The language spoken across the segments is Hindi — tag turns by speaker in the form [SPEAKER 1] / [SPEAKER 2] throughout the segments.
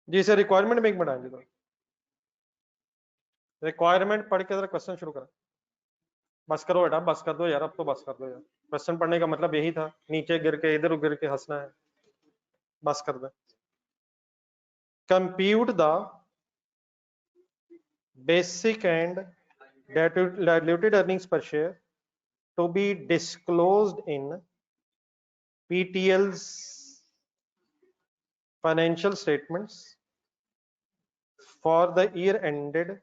[SPEAKER 1] जी सर रिक्वायरमेंट में एक मिनट आएंगे, रिक्वायरमेंट पढ़ के जरा क्वेश्चन शुरू करें। बस करो बेटा, बस कर दो यार, अब तो बस कर दो यार। क्वेश्चन पढ़ने का मतलब यही था, नीचे गिर के इधर गिर के हंसना है। बस कर दे। Compute the basic and diluted earnings per share to be disclosed in PTL's financial statements for the year ended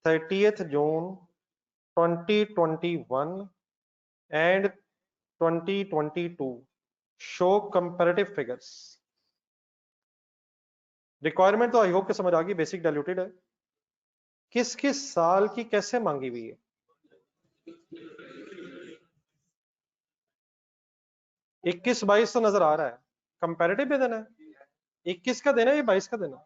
[SPEAKER 1] 30th June 2021 and 2022. Show comparative figures. Requirement तो आई होप के समझ आ गई, बेसिक डाइल्यूटेड है। किस किस साल की कैसे मांगी हुई है? 21-22 तो नजर आ रहा है, कंपैरेटिव भी देना है। 21 का देना है या 22 का देना?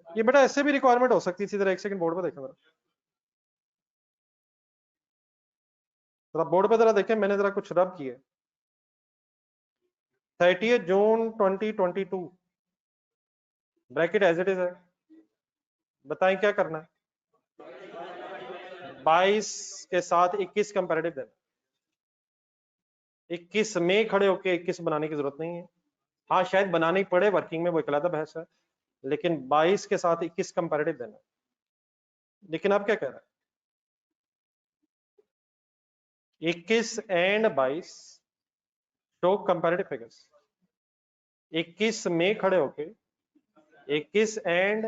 [SPEAKER 1] ये बेटा ऐसे भी रिक्वायरमेंट हो सकती थी, जरा एक सेकंड बोर्ड पे देखो जरा बोर्ड पे जरा देखें, मैंने जरा कुछ रब किए। 30 जून 2022 ब्रैकेट एज इट इज है, बताएं क्या करना है? 22 के साथ 21 कंपैरेटिव देना। 21 में खड़े होके 21 बनाने की जरूरत नहीं है, हाँ शायद बनानी पड़े वर्किंग में, वो एक अलग बहस है, लेकिन 22 के साथ 21 कंपैरेटिव देना। लेकिन आप क्या कह रहे हैं? 21 एंड 22 शो कंपैरेटिव फिगर्स। 21 में खड़े होके 21 एंड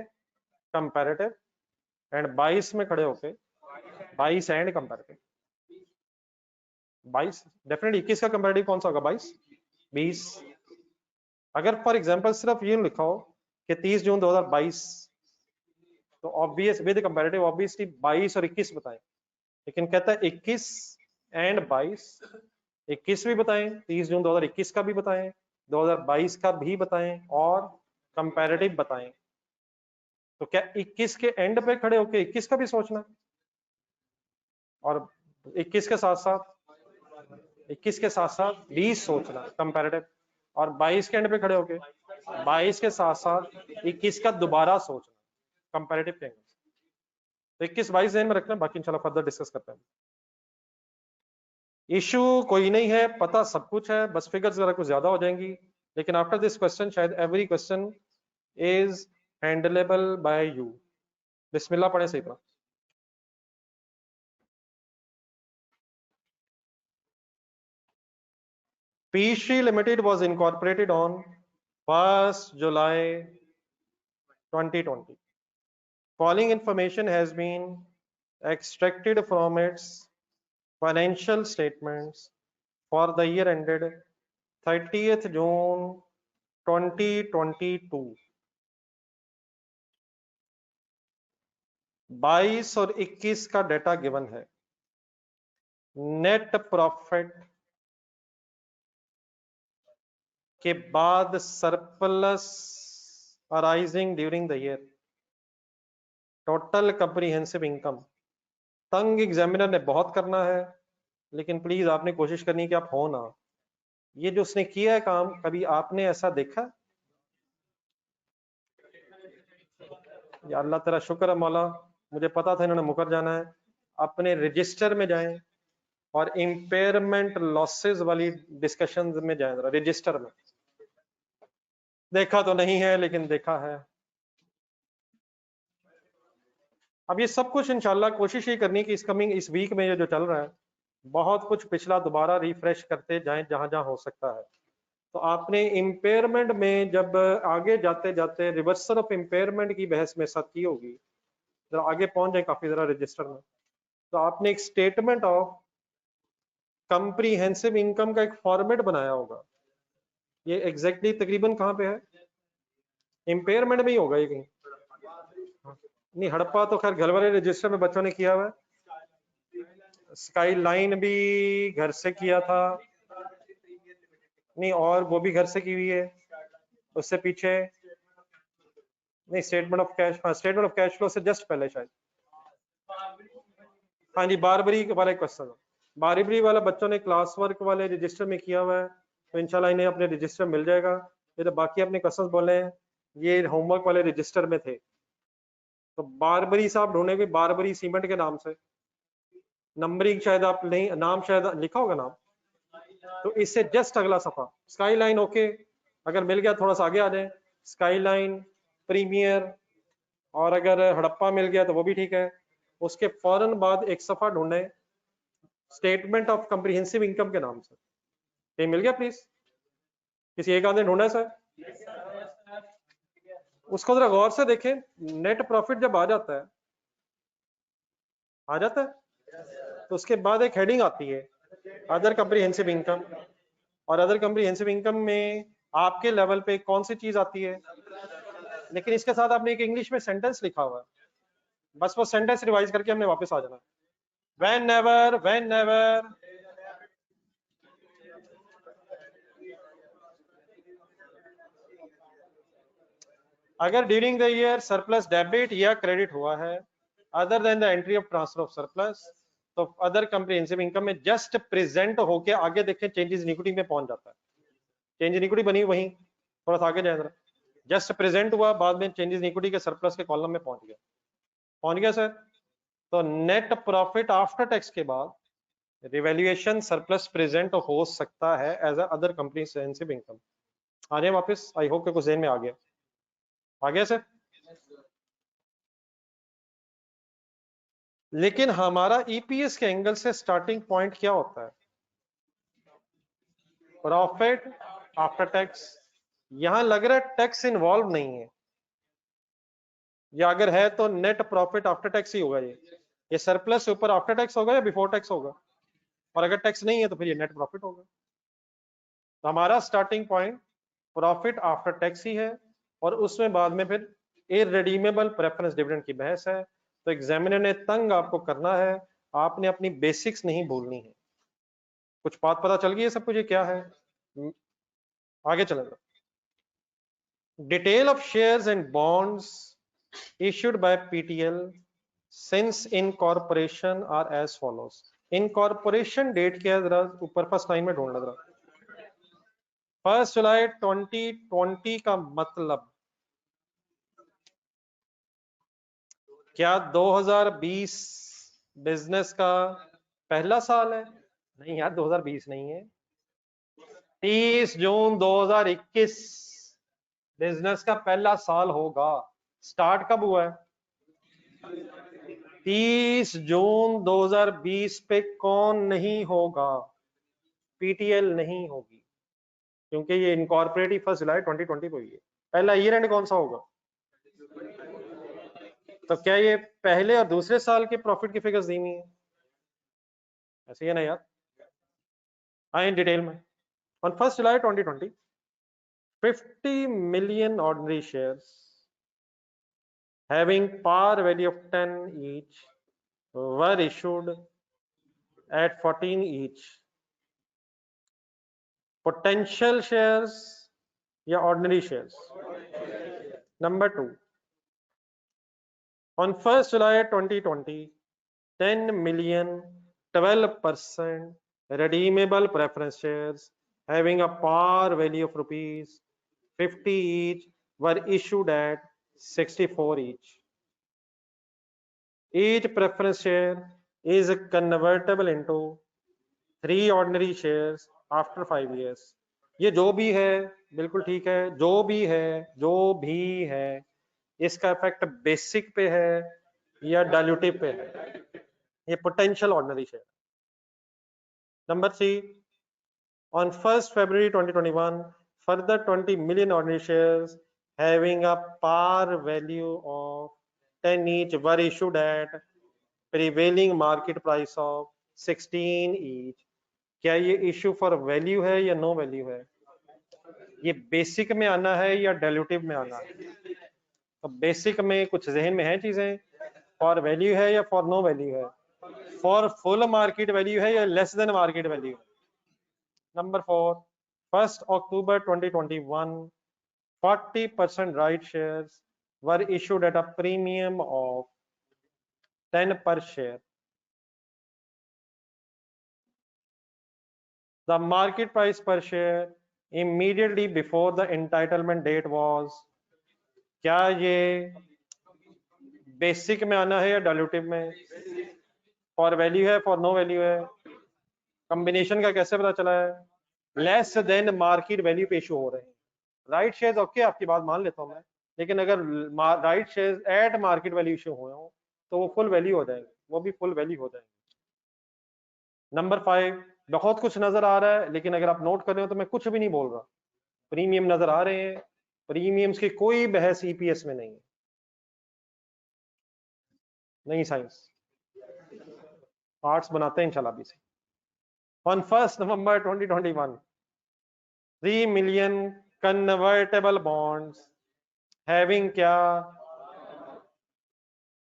[SPEAKER 1] कंपैरेटिव, एंड 22 में खड़े होके 22 एंड कंपैरेटिव। 22 डेफिनेटली 21 का कंपैरेटिव कौन सा होगा? 22 20। अगर फॉर एग्जांपल सिर्फ ये लिखा हो कि 30 जून 2022, तो ऑब्वियस विद कंपैरेटिव ऑब्वियसली 22 और 21 बताएं, लेकिन कहता है 21 एंड 22। 21 भी बताएं, 30 जून 2021 का भी बताएं, 2022 का भी बताएं, और कंपैरेटिव बताएं। तो क्या 21 के एंड पे खड़े होके 21 का भी सोचना, और 21 के साथ साथ 20 सोचना कंपैरेटिव, और 22 के एंड पे खड़े होके 22 के साथ साथ 21 का दोबारा सोचना कंपैरेटिव के एंगल से। 21-22 ध्यान में रखना, बाकी इंशाल्लाह फर्दर डिस्कस करते हैं। इशू कोई नहीं है, पता सब कुछ है, बस फिगर्स जरा कुछ ज्यादा हो जाएंगी, लेकिन आफ्टर दिस क्वेश्चन शायद every question is handleable by you. बिस्मिल्लाह पढ़े सही तरह। Peachtree Limited was incorporated on 1st July 2020. Following information has been extracted from its financial statements for the year ended 30th June 2022. 22 और 21 का डेटा गिवन है। नेट प्रॉफिट के बाद surplus arising during the year, total comprehensive income. तंग एग्जामिनर ने बहुत करना है, लेकिन प्लीज आपने कोशिश करनी कि आप हो ना। ये जो उसने किया है काम, कभी आपने ऐसा देखा? या अल्लाह तेरा शुक्र है मौला, मुझे पता था इन्होंने मुकर जाना है। अपने रजिस्टर में जाएं और इंपेयरमेंट लॉसेस वाली डिस्कशन में जाएं, जरा रजिस्टर में। देखा तो नहीं है लेकिन देखा है। अब ये सब कुछ इंशाल्लाह कोशिश ही करनी कि इस वीक में ये जो चल रहा है, बहुत कुछ पिछला दोबारा रिफ्रेश करते जाएं जहां जहां हो सकता है। तो आपने इम्पेयरमेंट में जब आगे जाते जाते रिवर्सल ऑफ इम्पेयरमेंट की बहस में साथ की होगी, जरा आगे पहुंच जाए काफी जरा रजिस्टर में, तो आपने एक स्टेटमेंट ऑफ कंप्रीहेंसिव इनकम का एक फॉर्मेट बनाया होगा। ये एग्जैक्टली तकरीबन कहाँ पे है? इम्पेयरमेंट में ही होगा ये कहीं। नहीं, हड़प्पा तो खैर घर वाले रजिस्टर में बच्चों ने किया हुआ है, स्काई लाइन भी घर से किया था, नहीं और वो भी घर से की हुई है। उससे पीछे नहीं, स्टेटमेंट ऑफ कैश, हाँ स्टेटमेंट ऑफ कैश फ्लो से जस्ट पहले शायद। हाँ जी, बारबरी वाला क्वेश्चन, बारबरी वाला बच्चों ने क्लास वर्क वाले रजिस्टर में किया हुआ है, तो इंशाल्लाह इन्हें अपने रजिस्टर मिल जाएगा। ये तो बाकी अपने कस्टमर्स बोले हैं ये होमवर्क वाले रजिस्टर में थे, तो बारबरी साहब ढूंढे भी बारबरी सीमेंट के नाम से, नंबरिंग शायद आप नहीं, नाम शायद लिखा होगा नाम, तो इससे जस्ट अगला सफा स्काई लाइन। ओके, अगर मिल गया थोड़ा सा आगे आ जाए, स्काई लाइन, प्रीमियर, और अगर हड़प्पा मिल गया तो वो भी ठीक है। उसके फौरन बाद एक सफा ढूंढे स्टेटमेंट ऑफ कम्प्रिहेंसिव इनकम के नाम से, ये मिल गया प्लीज, किसी एक आदमी ढूंढा सर? उसको जरा गौर से देखें, नेट प्रॉफिट जब आ जाता है तो उसके बाद एक हेडिंग आती है अदर कम्प्रिहेंसिव इनकम, और अदर कम्प्रिहेंसिव इनकम में आपके लेवल पे कौन सी चीज आती है, लेकिन इसके साथ आपने एक इंग्लिश में सेंटेंस लिखा हुआ है, बस वो सेंटेंस रिवाइज करके हमने वापस आ जाना। whenever अगर during the year surplus debit या क्रेडिट हुआ है other than the entry of transfer of surplus, तो अदर कम्प्रिहेंसिव इनकम में जस्ट प्रेजेंट होके आगे देखें चेंजेस इन इक्विटी में पहुंच जाता है। चेंज इन इक्विटी बनी वहीं, थोड़ा सा आगे जाए जरा, जस्ट प्रेजेंट हुआ, बाद में चेंजेस इन इक्विटी के सरप्लस के कॉलम में पहुंच गया सर। तो नेट प्रॉफिट आफ्टर टैक्स के बाद रिवैल्यूएशन सरप्लस प्रेजेंट हो सकता है एज अदर कम्प्रिहेंसिव इनकम। आ जाए वापस, आई होप के कुछ देर में आ गया सर। लेकिन हमारा ईपीएस के एंगल से स्टार्टिंग पॉइंट क्या होता है? Profit after tax. यहां लग रहा है टैक्स इन्वॉल्व नहीं है, या अगर है तो नेट प्रॉफिट आफ्टर टैक्स ही होगा। ये सरप्लस ऊपर आफ्टर टैक्स होगा या बिफोर टैक्स होगा? और अगर टैक्स नहीं है तो फिर ये नेट प्रॉफिट होगा। तो हमारा starting point profit after tax ही है, और उसमें बाद में फिर इररिडीमेबल प्रेफरेंस डिविडेंड की बहस है। तो एग्जामिनर ने तंग आपको करना है, आपने अपनी बेसिक्स नहीं भूलनी है। कुछ बात पता चल गई है सब कुछ ये क्या है? आगे चलेगा। Detail of shares and bonds issued by PTL since incorporation are as follows. incorporation date क्या है, जरा ऊपर फर्स्ट लाइन में ढूंढ लग रहा। 1 जुलाई 2020 का मतलब क्या 2020 बिजनेस का पहला साल है? नहीं यार, 2020 नहीं है, 30 जून 2021 बिजनेस का पहला साल होगा। स्टार्ट कब हुआ है? 30 जून 2020 पे कौन नहीं होगा? पीटीएल नहीं होगी, क्योंकि ये इनकॉर्पोरेट 1 जुलाई 2020 को ही है। पहला ईयर एंड कौन सा होगा? तो क्या ये पहले और दूसरे साल के प्रॉफिट की फिगर्स दी हुई है? ऐसे ही है ना यार, आए डिटेल में। On 1 July 2020 50 million ordinary shares having par value of 10 each were issued at 14 each. Potential shares या ordinary shares? Number 2, on 1 July 2020 10 million 12% redeemable preference shares having a par value of rupees 50 each were issued at 64 each. Each preference share is convertible into 3 ordinary shares after 5 years. ये जो भी है बिल्कुल ठीक है, जो भी है इसका इफेक्ट बेसिक पे है या डाइल्यूटिव पे है? ये potential ordinary share. Number 3, on 1st February 2021 further 20 million ordinary shares having a par value of 10 each were issued at prevailing market price of 16 each. क्या ये इश्यू फॉर वैल्यू है या नो वैल्यू है? ये बेसिक में आना है या डाइल्यूटिव में आना है? तो बेसिक में कुछ जहन में है चीजें, फॉर वैल्यू है या फॉर नो वैल्यू है? फॉर फुल मार्केट वैल्यू है या less than market value? Number 4, 1st October 2021 40% right shares were issued at a premium of 10 per share. The market price per share immediately before the entitlement date was, क्या ये बेसिक में आना है या डायल्यूटिव में, फॉर वैल्यू है फॉर नो वैल्यू है, कॉम्बिनेशन का कैसे पता चला है, लेस देन मार्केट वैल्यू पे इशू हो रहे हैं, राइट शेयर्स ओके आपकी बात मान लेता हूं मैं, लेकिन अगर right shares at market value issue हुए हो तो वो फुल वैल्यू हो जाएंगे, वो भी फुल वैल्यू हो जाएंगे। नंबर 5, बहुत कुछ नजर आ रहा है लेकिन अगर आप नोट कर रहे हो तो मैं कुछ भी नहीं बोल रहा, प्रीमियम नजर आ रहे हैं, प्रीमियम्स की कोई बहस ईपीएस में नहीं है, नहीं साइंस, आर्ट्स बनाते हैं इंशाल्लाह भी से। On 1 November 2021 3 million convertible bonds having क्या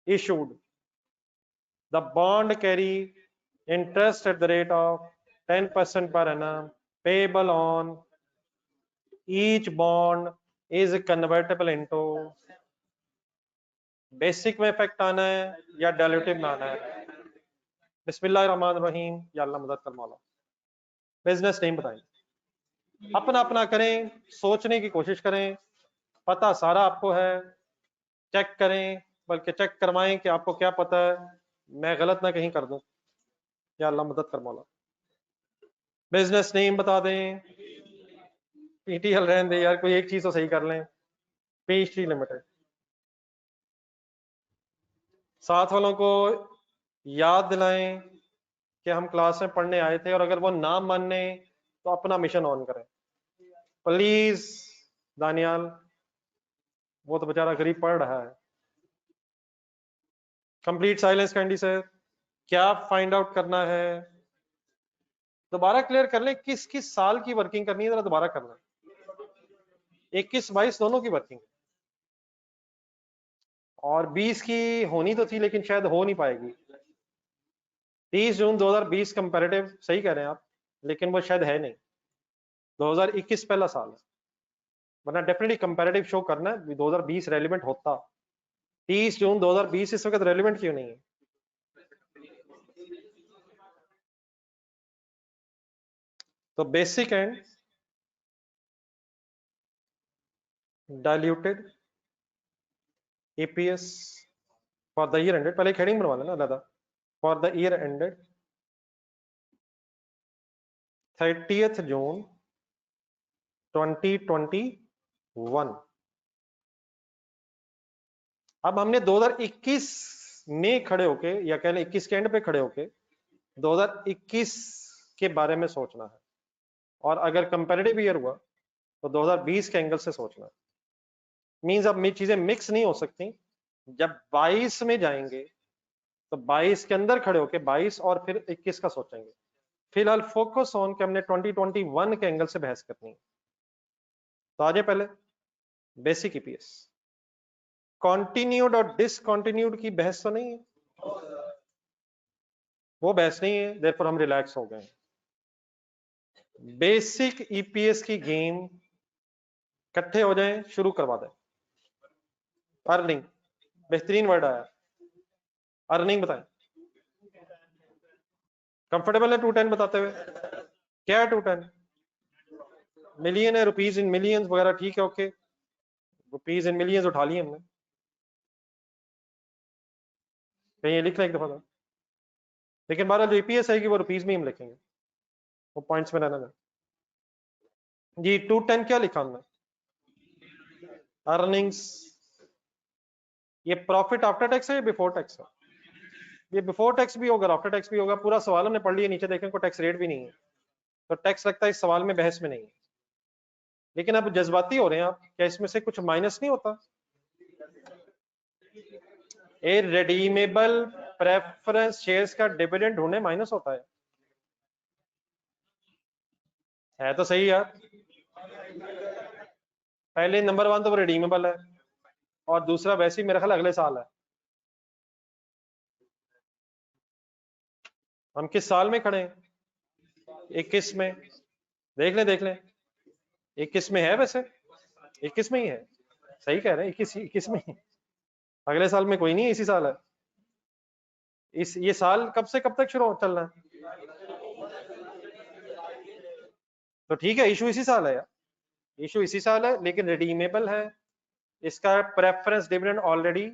[SPEAKER 1] issued, the bond carry interest at the rate of 10% per annum payable on each bond is convertible into, basic में इफेक्ट आना है या डायल्यूटिव में आना है, बिस्मिल्लाहिर्रहमानिर्रहीम, या अल्लाह मदद कर मौला। बिजनेस नेम बताएं, अपना अपना करें, सोचने की कोशिश करें, पता सारा आपको है, चेक करें, बल्कि चेक करवाएं कि आपको क्या पता है, मैं गलत ना कहीं कर दूं, या अल्लाह मदद कर मौला। बिजनेस नेम बता दें, पीटीएल रहने दे यार, कोई एक चीज तो सही कर लें, पेस्ट्री लिमिटेड। साथ वालों को याद दिलाएं कि हम क्लास में पढ़ने आए थे, और अगर वो ना माने तो अपना मिशन ऑन करें प्लीज। दानियाल, वो तो बेचारा गरीब पढ़ रहा है। कंप्लीट साइलेंस कैंडी सर, क्या फाइंड आउट करना है, दोबारा क्लियर कर ले, किस किस साल की वर्किंग करनी है, जरा दोबारा करना, 21-22 दोनों की वर्किंग, और 20 की होनी तो थी लेकिन शायद हो नहीं पाएगी। 30 जून 2020 कंपैरेटिव सही कह रहे हैं आप, लेकिन वो शायद है नहीं, 2021 पहला साल है, वरना डेफिनेटली कंपैरेटिव शो करना है, 2020 रेलिवेंट होता। 30 जून 2020 इस वक्त रेलिवेंट क्यों नहीं है? तो basic and diluted EPS for the year ended, पहले एक हेडिंग बनवा लेना अलग, for the year ended 30th जून 2021। अब हमने 2021 में खड़े होके, या कह लें 21 के एंड पे खड़े होके 2021 के बारे में सोचना है, और अगर कंपैरेटिव ईयर हुआ तो 2020 के एंगल से सोचना है। मींस अब चीजें मिक्स नहीं हो सकती, जब 22 में जाएंगे तो 22 के अंदर खड़े होके 22 और फिर 21 का सोचेंगे। फिलहाल फोकस ऑन के हमने 2021 के एंगल से बहस करनी है। तो आगे पहले बेसिक EPS, कॉन्टिन्यूड और डिसकॉन्टिन्यूड की बहस तो नहीं है, वो बहस नहीं है, देयरफॉर हम रिलैक्स हो गए। बेसिक EPS की गेम इकट्ठे हो जाएं, शुरू करवा दें। अर्निंग, बेहतरीन वर्ड आया, अर्निंग बताएं, कंफर्टेबल है 210 बताते हुए? क्या है 210? मिलियन है, रुपीज इन मिलियंस वगैरह, ठीक है, ओके, रुपीज इन मिलियंस उठा लिए हमने, कहीं ये लिखना एक दफा था, लेकिन बारह जो EPS आएगी वो रुपीज में हम लिखेंगे, वो पॉइंट्स में रहना जी। 210 क्या लिखा हमने? अर्निंग्स, ये प्रॉफिट आफ्टर टैक्स है या बिफोर टैक्स है? ये बिफोर टैक्स भी होगा, आफ्टर टैक्स भी होगा, पूरा सवाल हमने पढ़ लिया, नीचे देखें कोई टैक्स रेट भी नहीं है, तो टैक्स लगता है इस सवाल में, बहस में नहीं है। लेकिन अब जज्बाती हो रहे हैं आप, क्या इसमें से कुछ माइनस नहीं होता? ए रिडीमेबल प्रेफरेंस शेयर्स का डिविडेंड होने माइनस होता है तो सही यार। पहले नंबर 1 तो वो रिडीमेबल है, और दूसरा वैसे ही मेरा ख्याल अगले साल है। हम किस साल में खड़े हैं? 21 में, देख लें 21 में है, वैसे 21 में ही है, सही कह रहे हैं, 21 में ही, अगले साल में कोई नहीं है, इसी साल है। ये साल कब से कब तक शुरू चल रहा है? तो ठीक है, इशू इसी साल है यार, इशू इसी साल है लेकिन रिडीमेबल है, इसका प्रेफरेंस डिविडेंड ऑलरेडी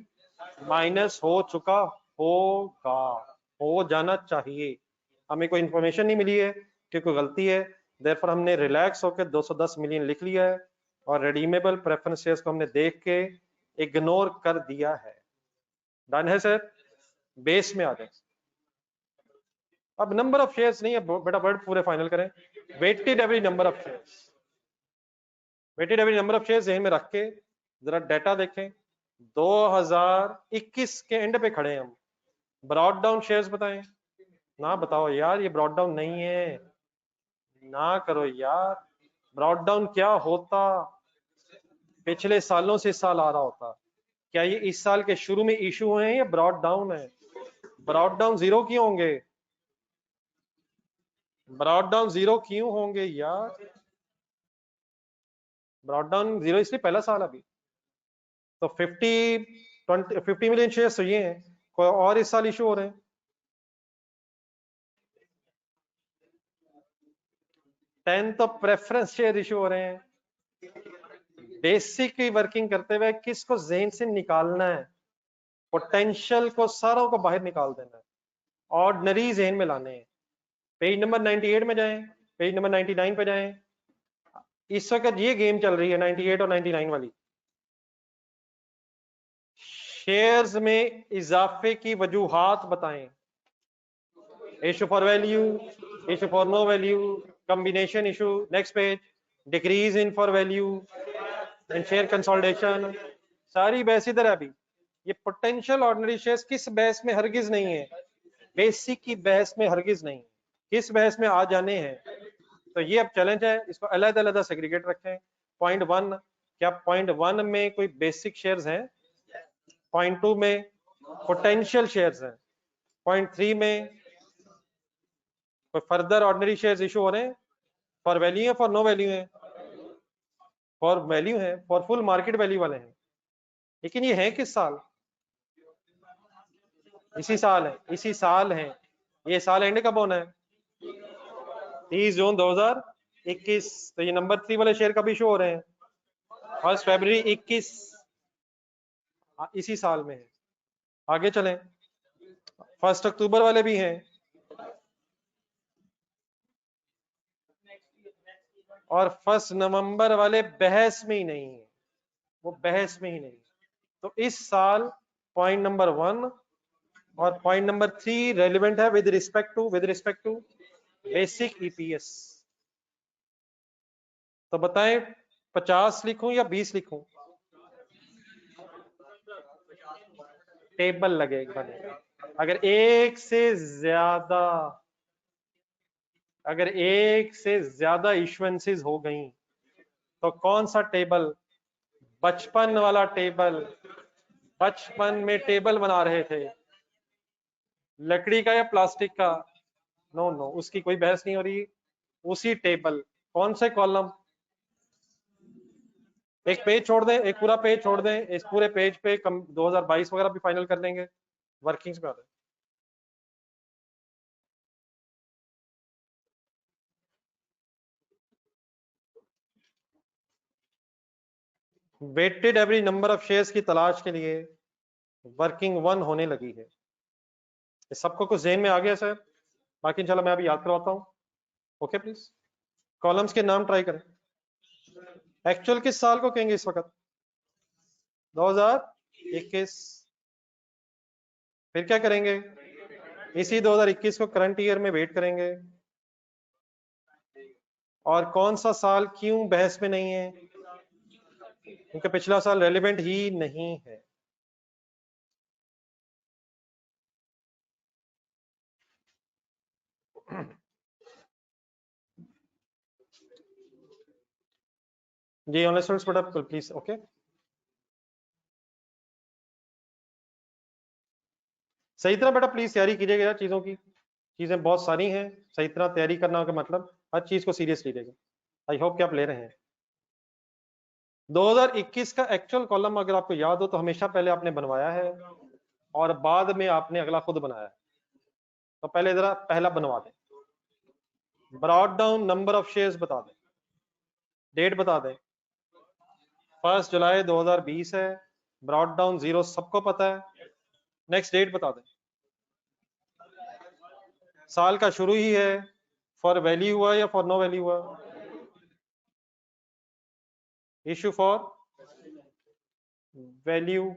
[SPEAKER 1] माइनस हो चुका होगा, हो जाना चाहिए। हमें कोई इंफॉर्मेशन नहीं मिली है कि कोई गलती है, देयरफॉर हमने रिलैक्स होकर 210 मिलियन लिख लिया है और रिडीमेबल प्रेफरेंस शेयर्स को हमने देख के इग्नोर कर दिया है। डन है सर, बेस में आ जाए। अब नंबर ऑफ शेयर्स नहीं है बेटा, वर्ड पूरे फाइनल करें। Weighted average number of shares, weighted average number of shares में रख के जरा डाटा देखें। 2021 के एंड पे खड़े हैं हम, ब्रॉड डाउन शेयर्स बताएं ना, बताओ यार ये ब्रॉड डाउन नहीं है, ना करो यार। ब्रॉड डाउन क्या होता, पिछले सालों से इस साल आ रहा होता। क्या ये इस साल के शुरू में इशू हुए हैं या ब्रॉड डाउन है? ब्रॉड डाउन जीरो क्यों होंगे, ब्रॉड डाउन जीरो क्यों होंगे यार? ब्रॉड डाउन जीरो इसलिए पहला साल अभी तो 50 मिलियन शेयर्स तो ये हैं, कोई और इस साल इशू हो रहे हैं। 10 तो प्रेफरेंस शेयर इशू हो रहे हैं। बेसिक की वर्किंग करते हुए किसको जेन से निकालना है, पोटेंशियल को सारों को बाहर निकाल देना है, ऑर्डिनरी जेन में लाने हैं। पेज नंबर 98 में जाएं, पेज नंबर 99 पे जाएं। इस वक्त ये गेम चल रही है 98 और 99 वाली। शेयर्स में इजाफे की वजूहात बताएं, issue for value, issue for no value, combination issue. Next page, decrease in for value and share consolidation. सारी बहस इधर है अभी। ये पोटेंशियल ऑर्डिनरी शेयर्स किस बहस में हरगिज नहीं है, बेसिक की बहस में हरगिज नहीं, किस बहस में आ जाने हैं। तो ये अब चैलेंज है, इसको अलग अलग सेग्रीगेट रखें। पॉइंट 1, क्या पॉइंट 1 में कोई बेसिक शेयर्स हैं? पॉइंट 2 में पोटेंशियल शेयर्स हैं। पॉइंट 3 में कोई फर्दर ऑर्डिनरी शेयर्स इशू हो रहे हैं, फॉर वैल्यू है फॉर नो वैल्यू है? फॉर वैल्यू है, फॉर फुल मार्केट वैल्यू वाले हैं। लेकिन ये है किस साल? इसी साल है, इसी साल है। ये साल एंड कब होना है? 30 जून 2021। तो ये नंबर 3 वाले शेयर कब इशू हो रहे हैं? 1 फरवरी 21, इसी साल में है। आगे चलें, 1 अक्टूबर वाले भी हैं और 1 नवंबर वाले बहस में ही नहीं है, वो बहस में ही नहीं। तो इस साल पॉइंट नंबर 1 और पॉइंट नंबर 3 रेलिवेंट है with respect to basic EPS. तो बताएं 50 लिखूं या 20 लिखूं? टेबल लगेगा, अगर एक से ज्यादा इश्यूएंसेस हो गई तो कौन सा टेबल? बचपन वाला टेबल, बचपन में टेबल बना रहे थे, लकड़ी का या प्लास्टिक का? नो नो, उसकी कोई बहस नहीं हो रही। उसी टेबल, कौन से कॉलम? एक पेज छोड़ दें, एक पूरा पेज छोड़ दें, इस पूरे पेज पे 2022 वगैरह भी फाइनल कर लेंगे, वर्किंग्स में आ रहे। Weighted average number of shares की तलाश के लिए वर्किंग 1 होने लगी है। ये सबको कुछ ज़हन में आ गया सर? बाकी इंशाल्लाह मैं अभी याद करवाता हूँ। ओके प्लीज, कॉलम्स के नाम ट्राई करें। एक्चुअल किस साल को कहेंगे इस वक्त? 2021। फिर क्या करेंगे? इसी 2021 को करंट ईयर में वेट करेंगे। और कौन सा साल क्यों बहस में नहीं है? क्योंकि पिछला साल रेलिवेंट ही नहीं है। जी ऑनलाइन स्टूडेंट्स बेटा प्लीज। ओके, सही तरह बेटा प्लीज तैयारी कीजिएगा यार, चीजों की चीजें बहुत सारी हैं, सही तरह तैयारी करना का मतलब हर चीज को सीरियस लीजिएगा। आई होप कि आप ले रहे हैं। 2021 का एक्चुअल कॉलम अगर आपको याद हो तो हमेशा पहले आपने बनवाया है और बाद में आपने अगला खुद बनाया है। तो पहले जरा पहला बनवा दें, broad down number of shares बता दें, डेट बता दें। 1 जुलाई 2020 है, ब्रॉड डाउन 0 सबको पता है। नेक्स्ट डेट बता दें, साल का शुरू ही है, फॉर वैल्यू हुआ या फॉर नो वैल्यू हुआ? Issue for value.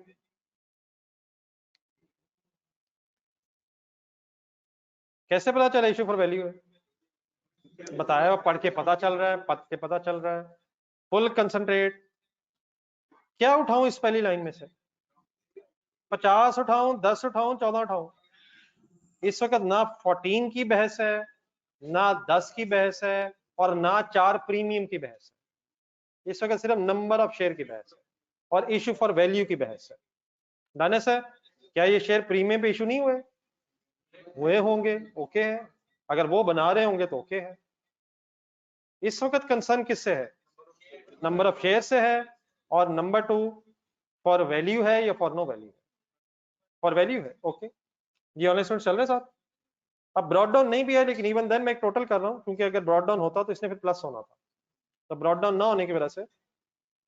[SPEAKER 1] कैसे पता चला इशू फॉर वैल्यू है? बताया, पढ़ के पता चल रहा है, पढ़ के पता चल रहा है। Full concentrate. क्या उठाऊं इस पहली लाइन में से? 50 उठाऊं, 10 उठाऊं, 14 उठाऊं? इस वक्त ना 14 की बहस है, ना 10 की बहस है, और ना 4 प्रीमियम की बहस है। इस वक्त सिर्फ नंबर ऑफ शेयर की बहस है और इशू फॉर वैल्यू की बहस है। डन है सर? क्या ये शेयर प्रीमियम पे इशू नहीं हुए? हुए होंगे, ओके है। अगर वो बना रहे होंगे तो ओके है। इस वक्त कंसर्न किससे है? नंबर ऑफ शेयर से है, और नंबर 2 फॉर वैल्यू है या for no value? For value है, ओके। ये ऑनलाइन स्टूडेंट चल रहे साथ। अब ब्रॉड डाउन नहीं भी है, लेकिन इवन देन मैं एक टोटल कर रहा हूँ, क्योंकि अगर ब्रॉड डाउन होता तो इसने फिर प्लस होना था। तो ब्रॉड डाउन ना होने की वजह से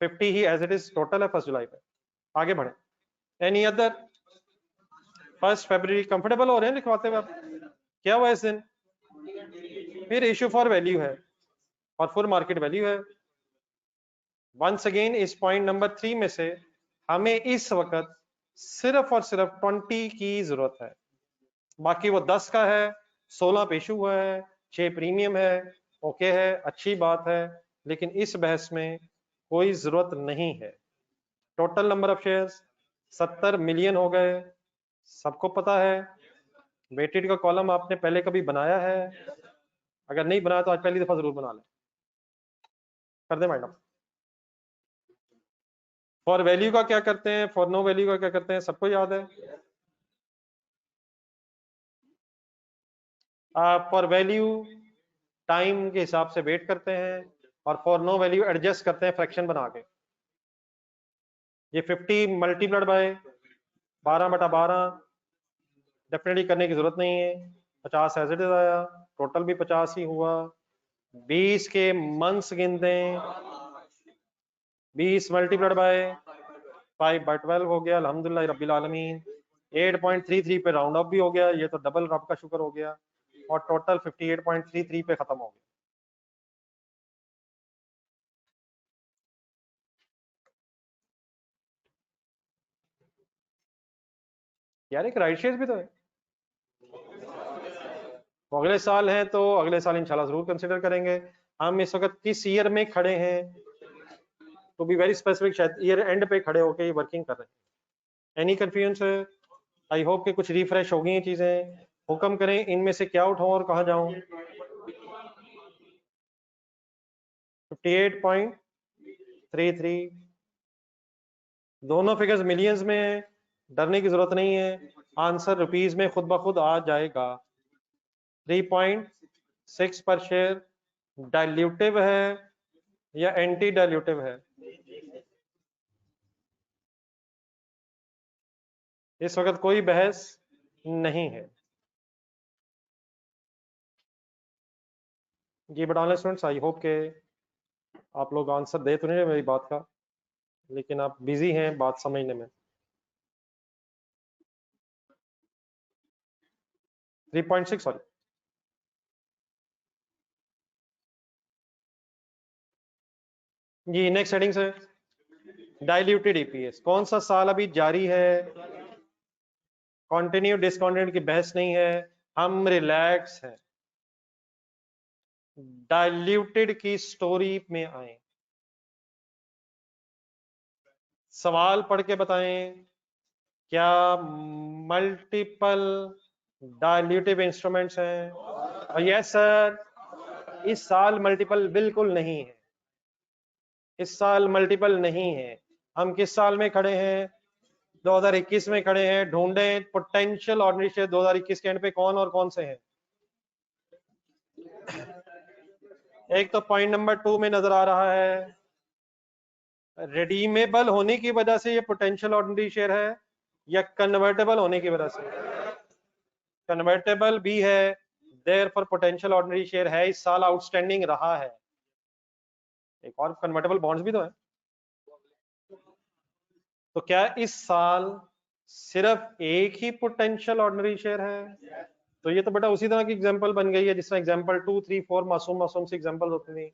[SPEAKER 1] 50 ही एज इट इज टोटल है 1 जुलाई पे। आगे बढ़े। Any other? 1 फरवरी कंफर्टेबल हो रहे हैं लिखवाते हुए आप? क्या हुआ इस दिन? फिर इशू फॉर वैल्यू है और फुल मार्केट वैल्यू है। वंस अगेन इस पॉइंट नंबर 3 में से हमें इस वक्त सिर्फ और सिर्फ 20 की जरूरत है। बाकी वो 10 का है, 16 पे इशू हुआ है, 6 प्रीमियम है, ओके है, अच्छी बात है, लेकिन इस बहस में कोई जरूरत नहीं है। Total number of shares 70 million हो गए, सबको पता है। वेटेड का कॉलम आपने पहले कभी बनाया है? अगर नहीं बनाया तो आज पहली दफा जरूर बना लें। कर दे मैडम। फॉर वैल्यू का क्या करते हैं, फॉर नो वैल्यू का क्या करते हैं, सबको याद है। फॉर वैल्यू टाइम के हिसाब से वेट करते हैं, और फॉर नो वैल्यू एडजस्ट करते हैं फ्रैक्शन बना के। ये 50 मल्टीप्लाइड बाय 12/12 डेफिनेटली करने की जरूरत नहीं है। 50 एज इट इज आया, टोटल भी 50 ही हुआ। 20 के मंथ्स गिन दें, 20 मल्टीप्लाइड बाय 5/12 हो गया, अल्हम्दुलिल्लाह रब्बिल आलमीन। 8.33 पे राउंड ऑफ भी हो गया, ये तो डबल रब का शुक्र हो गया, और टोटल 58.33 पे खत्म हो गया। यार एक राइट शेयर भी तो है। वो अगले साल है तो अगले साल इंशाल्लाह जरूर कंसिडर करेंगे। हम इस वक्त किस ईयर में खड़े हैं, तो बी वेरी स्पेसिफिक, शायद ईयर एंड पे खड़े होके वर्किंग कर रहे हैं। Any confusion? आई होप कि कुछ रिफ्रेश हो गई हैं चीजें। हुक्म करें, इनमें से क्या उठाऊं और कहां जाऊं? 58.33, दोनों फिगर्स मिलियंस में है, डरने की जरूरत नहीं है, आंसर रुपीज में खुद ब खुद आ जाएगा। 3.6 पर शेयर डाइल्यूटिव है या एंटी डाइल्यूटिव है? इस वक्त कोई बहस नहीं है। जी but online students, I hope के आप लोग आंसर दे तो नहीं रहे मेरी बात का, लेकिन आप बिजी हैं बात समझने में। 3.6 सॉरी। जी नेक्स्ट हेडिंग से डाइल्यूटेड ईपीएस कौन सा साल अभी जारी है? कंटिन्यू डिस्काउंटेड की बहस नहीं है, हम रिलैक्स हैं। डाइल्यूटेड की स्टोरी में आए, सवाल पढ़ के बताएं। क्या मल्टीपल डाइल्यूटिव इंस्ट्रूमेंट्स हैं? यस सर, इस साल मल्टीपल बिल्कुल नहीं है, इस साल मल्टीपल नहीं है। हम किस साल में खड़े हैं? 2021 में खड़े हैं। ढूंढें पोटेंशियल ऑर्डिनरी शेयर 2021 के एंड पे कौन और कौन से हैं। एक तो पॉइंट नंबर 2 में नजर आ रहा है, रिडीमेबल होने की वजह से ये पोटेंशियल ऑर्डिनरी शेयर है, या कन्वर्टेबल होने की वजह से? कन्वर्टेबल भी है, देयरफॉर पोटेंशियल ऑर्डिनरी शेयर है, इस साल आउटस्टैंडिंग रहा है। एक और कन्वर्टेबल बॉन्ड्स भी तो है। तो क्या इस साल सिर्फ एक ही पोटेंशियल ऑर्डिनरी शेयर है? तो ये तो बेटा उसी तरह की एग्जांपल बन गई है जिस तरह एग्जांपल 2, 3, 4 मासूम से एग्जांपल होती थी।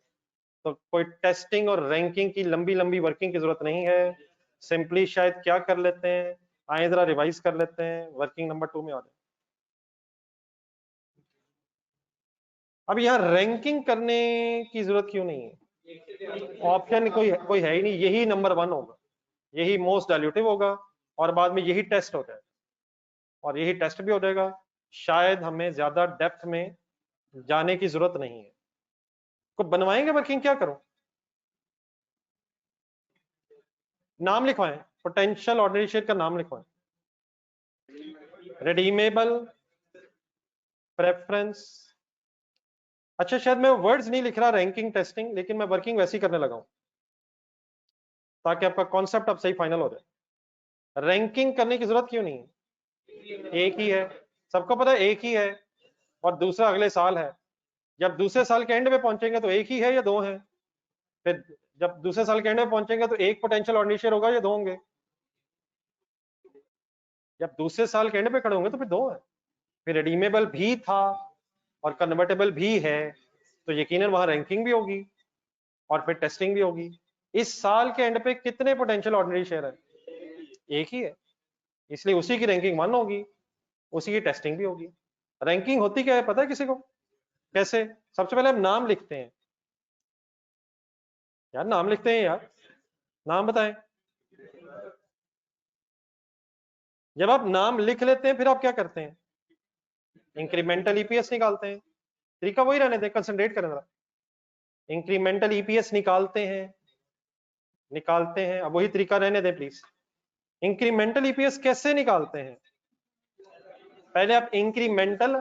[SPEAKER 1] तो कोई टेस्टिंग और रैंकिंग की लंबी लंबी वर्किंग की जरूरत नहीं है। सिंपली शायद क्या कर लेते हैं, आए जरा रिवाइज कर लेते हैं, वर्किंग नंबर 2 में आ जाए। अब यहाँ रैंकिंग करने की जरूरत क्यों नहीं है? ऑप्शन कोई है ही नहीं, यही नंबर 1 होगा, यही मोस्ट डाइल्यूटिव होगा और बाद में यही टेस्ट हो जाएगा और यही टेस्ट भी हो जाएगा। शायद हमें ज्यादा डेप्थ में जाने की जरूरत नहीं है। को बनवाएंगे वर्किंग, क्या करूं? नाम लिखवाएं, पोटेंशियल ऑर्डिनरी शेयर का नाम लिखवाएं। Redeemable preference. अच्छा शायद मैं वर्ड्स नहीं लिख रहा रैंकिंग टेस्टिंग, लेकिन मैं वर्किंग वैसी करने लगा हूं ताकि आपका कॉन्सेप्ट अब सही फाइनल हो जाए। रैंकिंग करने की जरूरत क्यों नहीं है? एक ही है, सबको पता है एक ही है और दूसरा अगले साल है। जब दूसरे साल के एंड में पहुंचेंगे तो एक ही है या दो है? फिर जब दूसरे साल के एंड में पहुंचेंगे तो एक पोटेंशियल ऑर्डिनरी शेयर होगा या दो होंगे? जब दूसरे साल के एंड पे खड़े होंगे तो फिर दो है। फिर रिडीमेबल भी था और कन्वर्टेबल भी है, तो यकीनन वहां रैंकिंग भी होगी और फिर टेस्टिंग भी होगी। इस साल के एंड पे कितने पोटेंशियल ऑर्डिनरी शेयर है? एक ही है, इसलिए उसी की रैंकिंग 1 होगी, उसी की टेस्टिंग भी होगी। रैंकिंग होती क्या है पता है किसी को? कैसे? सबसे पहले हम नाम लिखते हैं यार, नाम लिखते हैं यार, नाम बताएं। जब आप नाम लिख लेते हैं फिर आप क्या करते हैं? इंक्रीमेंटल ईपीएस निकालते हैं। तरीका वही रहने दें, कंसंट्रेट करें जरा। इंक्रीमेंटल ईपीएस निकालते हैं, अब वही तरीका रहने दें प्लीज। इंक्रीमेंटल ईपीएस कैसे निकालते हैं? पहले आप इंक्रीमेंटल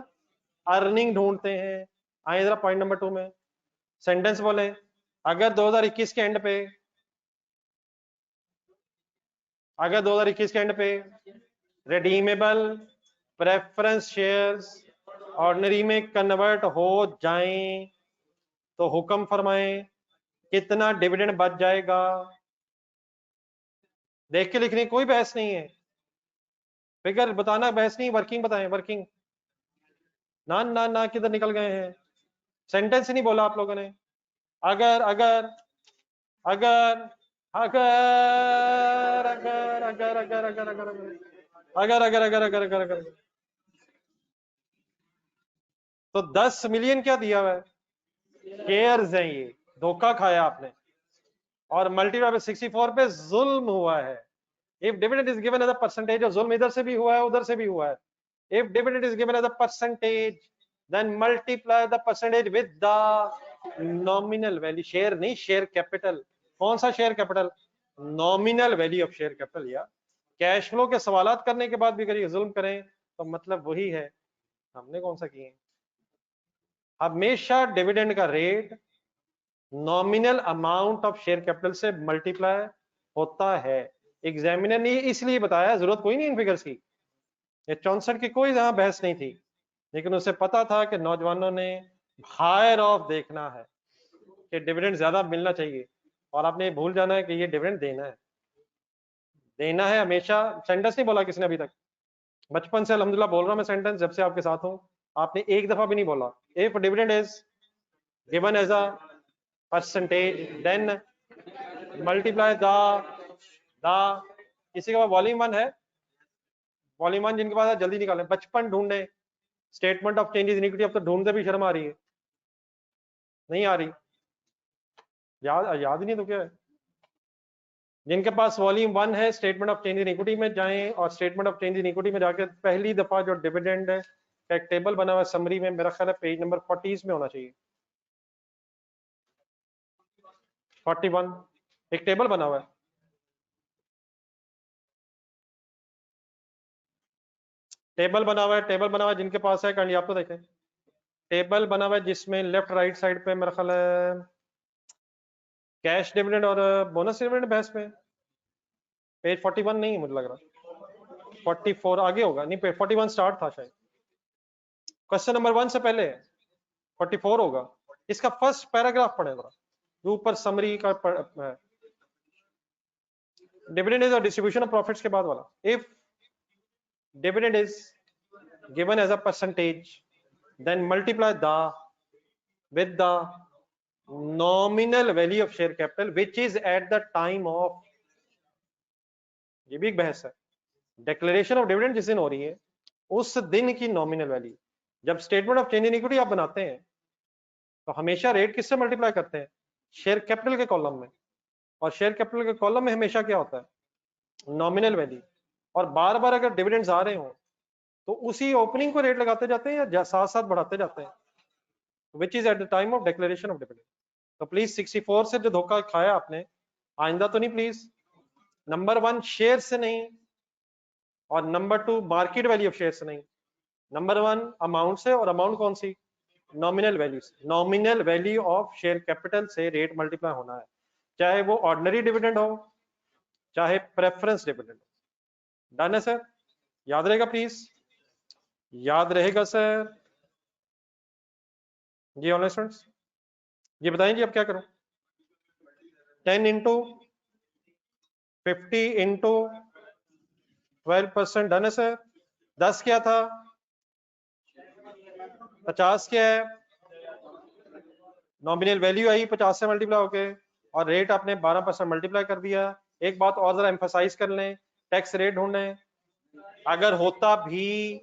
[SPEAKER 1] अर्निंग ढूंढते हैं। आए जरा पॉइंट नंबर 2 में सेंटेंस बोले। अगर 2021 के एंड पे, अगर 2021 के एंड पे रिडीमेबल प्रेफरेंस शेयर्स ऑर्डिनरी में कन्वर्ट हो जाएं तो हुक्म फरमाएं कितना डिविडेंड बच जाएगा। देख के लिखने कोई बहस नहीं है, फिगर बताना बहस नहीं, वर्किंग बताएं वर्किंग। ना ना ना किधर निकल गए हैं? सेंटेंस ही नहीं बोला आप लोगों ने। अगर अगर अगर अगर अगर अगर अगर अगर अगर अगर अगर अगर अगर अगर अगर तो 10 मिलियन क्या दिया हुआ है? शेयर्स हैं ये, धोखा खाया आपने। और मल्टीप्लाई बाय 64 पे जुल्म हुआ है। If dividend is given as a percentage, और जुल्म इधर से भी हुआ है उधर से भी हुआ है। If dividend is given as a percentage then multiply the percentage with the nominal value. Share नहीं, शेयर कैपिटल। कौन सा share capital? Nominal value of share capital. या कैश फ्लो के सवालात करने के बाद भी अगर ये जुल्म करें तो मतलब वही है, हमने कौन सा किए? हमेशा डिविडेंड का rate nominal amount of share capital से मल्टीप्लाई होता है। एग्जामिनर ने इसलिए बताया, जरूरत कोई नहीं इन फिगर्स की, ये 64 की कोई यहां बहस नहीं थी, लेकिन उसे पता था कि नौजवानों ने हायर ऑफ देखना है कि डिविडेंड ज्यादा मिलना चाहिए और आपने भूल जाना है कि ये डिविडेंड देना है, देना है हमेशा। सेंटेंस नहीं बोला किसने अभी तक, बचपन से अल्हम्दुलिल्लाह बोल रहा हूं मैं सेंटेंस, जब से आपके साथ हूं आपने एक दफा भी नहीं बोला। If dividend is given as a percentage then multiply the किसी के पास वॉल्यूम 1 है? वॉल्यूम 1 जिनके पास है जल्दी निकालें। बचपन ढूंढे, statement of changes in equity, अब तो ढूंढते भी शर्म आ रही है, नहीं आ रही, याद ही नहीं तो क्या है। जिनके पास वॉल्यूम 1 है statement of change in equity में जाएं और statement of change in equity में जाकर पहली दफा जो डिविडेंड का एक टेबल बना हुआ है समरी में, मेरा ख्याल है पेज नंबर 40 में होना चाहिए। 41 एक टेबल बना हुआ है, टेबल बना हुआ है, टेबल बना हुआ है जिनके पास है काइंडली आप तो देखें। टेबल बना हुआ है जिसमें लेफ्ट राइट साइड पे मेरा ख्याल है कैश डिविडेंड और बोनस डिविडेंड बहस में। पेज 41 नहीं है मुझे लग रहा, 44 आगे होगा, नहीं पेज 41 स्टार्ट था शायद, क्वेश्चन नंबर 1 से पहले 44 होगा। इसका फर्स्ट पैराग्राफ पढ़े जरा, ऊपर समरी का dividend is a distribution of profits के बाद वाला. If dividend is given as a percentage, then multiply the with the nominal value of share capital which is at the time of, ये भी एक बहस है, डिक्लेरेशन ऑफ डिविडेंड जिस दिन हो रही है उस दिन की नॉमिनल वैल्यू. जब statement of change in equity आप बनाते हैं तो हमेशा रेट किससे मल्टीप्लाई करते हैं? शेयर कैपिटल के कॉलम में. और शेयर कैपिटल के कॉलम में हमेशा क्या होता है? Nominal value. और बार बार अगर डिविडेंड्स आ रहे हो तो उसी ओपनिंग को रेट लगाते जाते हैं या साथ साथ बढ़ाते जाते हैं, which is at the time of declaration of dividend. तो प्लीज 64 से जो धोखा खाया आपने, आइंदा तो नहीं प्लीज. नंबर 1 शेयर से नहीं, और number 2 market value of share से नहीं. नंबर 1 अमाउंट से, और अमाउंट कौन सी? नॉमिनल वैल्यू से. Nominal value of share capital से रेट मल्टीप्लाई होना है, चाहे वो ऑर्डिनरी डिविडेंड हो चाहे प्रेफरेंस डिविडेंड हो. डन है सर? याद रहेगा प्लीज, याद रहेगा सर? जी ऑनलाइन स्टूडेंट्स ये बताएं जी अब क्या करूं? 10 इंटू 50 इंटू 12%. डन है सर? 10 क्या था? 50 क्या है? नॉमिनल वैल्यू आई 50 से मल्टीप्लाई होके, और रेट आपने 12% मल्टीप्लाई कर दिया. एक बात और जरा एम्फसाइज कर लें, टैक्स रेट ढूंढने. अगर होता भी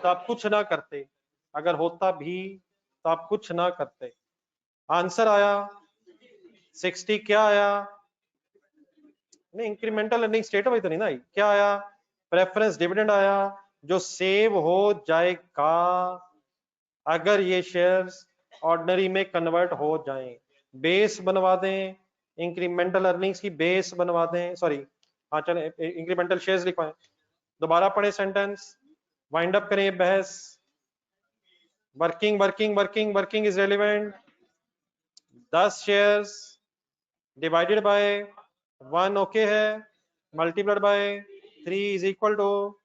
[SPEAKER 1] तो आप कुछ ना करते, अगर होता भी तो आप कुछ ना करते. आंसर आया 60. क्या आया? नहीं, इंक्रीमेंटल अर्निंग स्टेट वाइज तो नहीं ना आई. क्या आया? प्रेफरेंस डिविडेंड आया, जो सेव हो जाएगा अगर ये शेयर्स ऑर्डिनरी में कन्वर्ट हो जाएं. बेस बनवा दें, इंक्रीमेंटल अर्निंग्स की बेस बनवा दें. सॉरी, हाँ चले इंक्रीमेंटल शेयर्स लिखवाएं. दोबारा पढ़े सेंटेंस, वाइंड अप करें बहस. Working working working working is relevant. 10 shares divided by 1 okay है, multiplied by 3 is equal to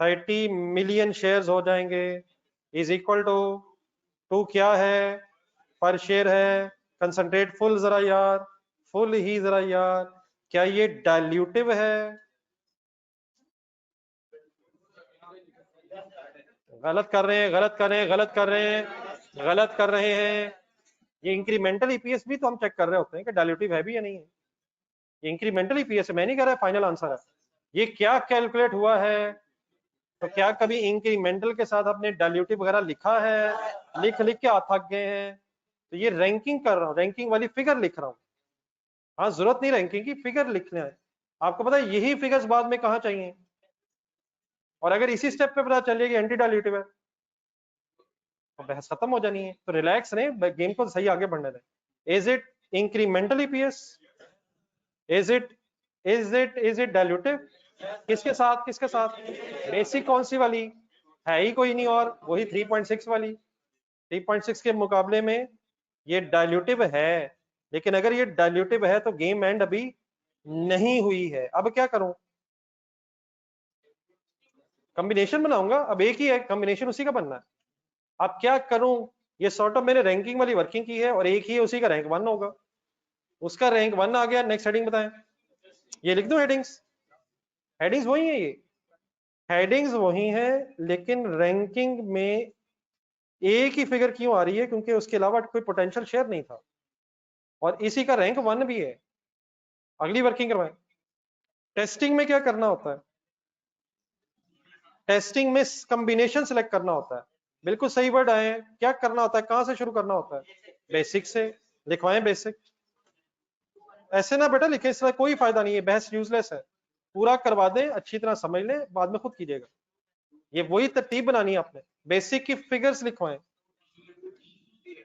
[SPEAKER 1] 30 million shares हो जाएंगे, इज इक्वल टू 2 क्या है? पर शेयर है. कंसंट्रेट फुल जरा यार, फुल ही जरा यार. क्या ये डाइल्यूटिव है? गलत कर रहे हैं, गलत कर रहे हैं, गलत कर रहे हैं, गलत कर रहे हैं. ये इंक्रीमेंटल ईपीएस भी तो हम चेक कर रहे होते हैं कि डाइल्यूटिव है भी या नहीं है. ये इंक्रीमेंटल ईपीएस है, मैं नहीं कह रहा फाइनल आंसर है. ये क्या कैलकुलेट हुआ है? तो क्या कभी इंक्रीमेंटल के साथ आपने डाइल्यूटिव वगैरह लिखा है? लिख लिख के थक गए हैं. तो ये रैंकिंग कर रहा हूँ, रैंकिंग वाली फिगर लिख रहा हूँ. हाँ, जरूरत नहीं रैंकिंग की, फिगर लिखना है. आपको पता है यही फिगर्स बाद में कहाँ चाहिए? और अगर इसी स्टेप पे पता चले कि एंटी डाइल्यूटिव है तो बहस खत्म हो जानी है. तो रिलैक्स नहीं, गेम को सही आगे बढ़ने दें. Is it incremental EPS? Is it dilutive? किसके साथ, किसके साथ? बेसिक कौन सी वाली है? ही कोई नहीं, और वही 3.6 वाली. 3.6 के मुकाबले में ये डाइल्यूटिव है. लेकिन अगर ये डाइल्यूटिव है तो गेम एंड अभी नहीं हुई है. अब क्या करूं? कॉम्बिनेशन बनाऊंगा. अब एक ही है कॉम्बिनेशन, उसी का बनना है. अब क्या करूं? ये सॉर्ट ऑफ मैंने रैंकिंग वाली वर्किंग की है, और एक ही है, उसी का रैंक 1 होगा. उसका रैंक 1 आ गया. नेक्स्ट हेडिंग बताएं. ये लिख दूं हेडिंग्स? हेडिंग्स वही है, ये हेडिंग्स वही है, लेकिन रैंकिंग में एक ही फिगर क्यों आ रही है? क्योंकि उसके अलावा कोई पोटेंशियल शेयर नहीं था, और इसी का रैंक 1 भी है. अगली वर्किंग करवाएं. टेस्टिंग में क्या करना होता है? टेस्टिंग में कॉम्बिनेशन सिलेक्ट करना होता है. बिल्कुल सही वर्ड आए. क्या करना होता है? कहां से शुरू करना होता है? बेसिक से. लिखवाएं बेसिक. ऐसे ना बेटा लिखे, इसमें कोई फायदा नहीं है, बहस यूजलेस है. पूरा करवा दें, अच्छी तरह समझ लें, बाद में खुद कीजिएगा. ये वही तरतीब बनानी है आपने. बेसिक की फिगर्स लिखवाएं.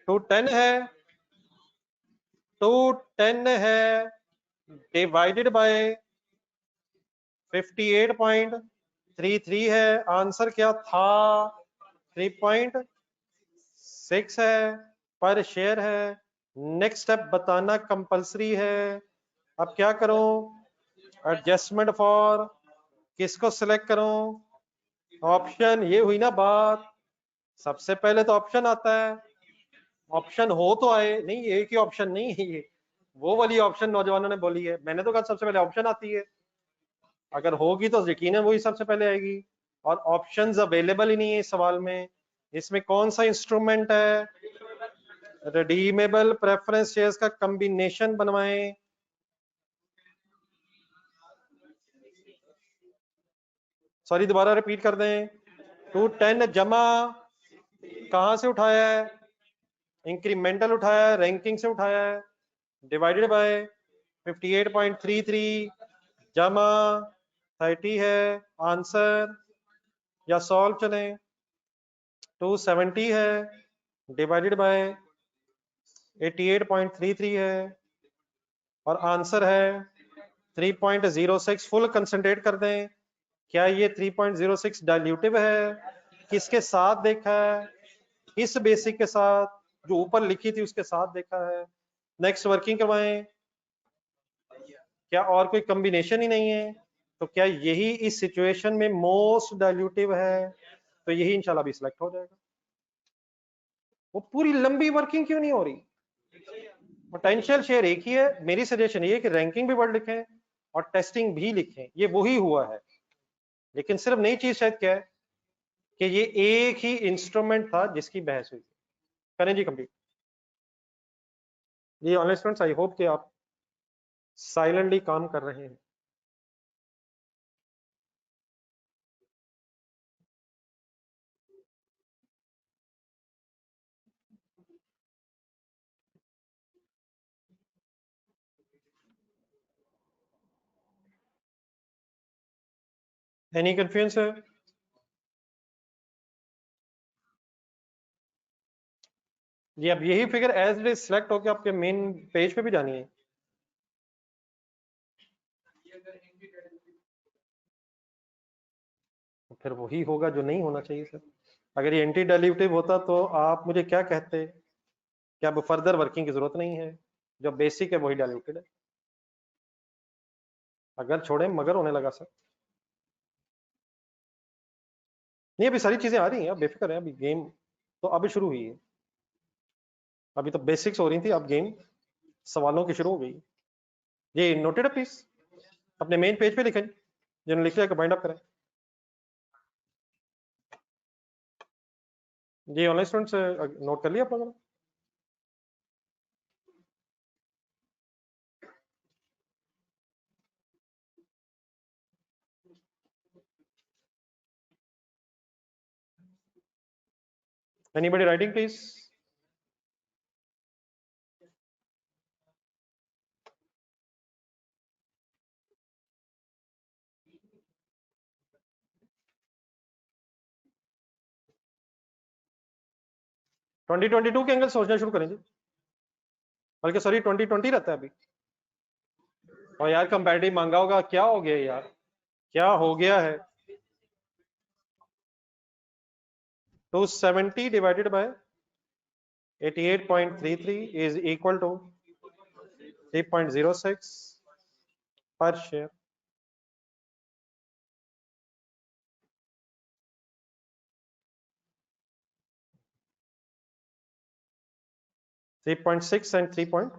[SPEAKER 1] 210 है, 210 है डिवाइडेड बाय 58.33 है. आंसर क्या था? 3.6 है. पर शेयर है. नेक्स्ट स्टेप बताना कंपलसरी है. अब क्या करूं? एडजस्टमेंट फॉर किसको सिलेक्ट करूं? ऑप्शन. ये हुई ना बात. सबसे पहले तो ऑप्शन आता है. ऑप्शन हो तो आए. नहीं, एक ही ऑप्शन नहीं है ये. वो वाली ऑप्शन नौजवानों ने बोली है, मैंने तो कहा सबसे पहले ऑप्शन आती है, अगर होगी तो यकीनन वही सबसे पहले आएगी, और ऑप्शंस अवेलेबल ही नहीं है इस सवाल में। इसमें कौन सा इंस्ट्रूमेंट है? रिडीमेबल प्रेफरेंस शेयर्स का कॉम्बिनेशन बनवाएं। सॉरी दोबारा रिपीट कर दें, 210 जमा कहां से उठाया है? इंक्रीमेंटल उठाया है, रैंकिंग से उठाया है, डिवाइडेड बाय 58.33 जमा 30 है आंसर, या सॉल्व चलें, 270 है डिवाइडेड बाय 88.33 है और आंसर है 3.06। फुल कंसंट्रेट कर दें, क्या ये 3.06 डाइल्यूटिव है? किसके साथ देखा है? इस बेसिक के साथ, जो ऊपर लिखी थी उसके साथ देखा है। नेक्स्ट वर्किंग करवाएं, क्या और कोई कॉम्बिनेशन ही नहीं है? तो क्या यही इस सिचुएशन में मोस्ट डाइल्यूटिव है? तो यही इंशाल्लाह भी सिलेक्ट हो जाएगा। वो पूरी लंबी वर्किंग क्यों नहीं हो रही? पोटेंशियल शेयर एक ही है, मेरी सजेशन ये है कि रैंकिंग भी वर्ड लिखें और टेस्टिंग भी लिखें, ये वही हुआ है। लेकिन सिर्फ नई चीज शायद क्या है कि ये एक ही इंस्ट्रूमेंट था जिसकी बहस हुई। करें जी कंप्लीट। ये ऑनलाइन स्टूडेंट्स, आई होप कि आप साइलेंटली काम कर रहे हैं। एनी कंफ्यूजन है? जी अब यही figure as it is select होकर आपके मेन पेज पे भी जानी है। फिर वही होगा जो नहीं होना चाहिए सर। अगर ये एंटी डाइल्यूटिव होता तो आप मुझे क्या कहते कि अब फर्दर वर्किंग की जरूरत नहीं है, जो बेसिक है वही डाइल्यूटेड है। अगर छोड़े मगर होने लगा सर। नहीं अभी सारी चीजें आ रही हैं, आप बेफिक्र हैं, अभी गेम तो अभी शुरू हुई है। अभी तो बेसिक्स हो रही थी, अब गेम सवालों की शुरू हो गई। ये नोटेड है प्लीज, अपने मेन पेज पे लिखें, जिन्होंने लिख लिया बाइंड अप करें। ये ऑनलाइन स्टूडेंट्स नोट कर लिया आप लोगों ने? Anybody writing please? ट्वेंटी 22 के एंगल सोचना शुरू करें जी, बल्कि सॉरी 2020 रहता है अभी। और यार कंपैरेटिव मांगा होगा, क्या हो गया यार, क्या हो गया है? 270 divided by 88.33 is equal to 3.06 per share. 3.6 and 3 point,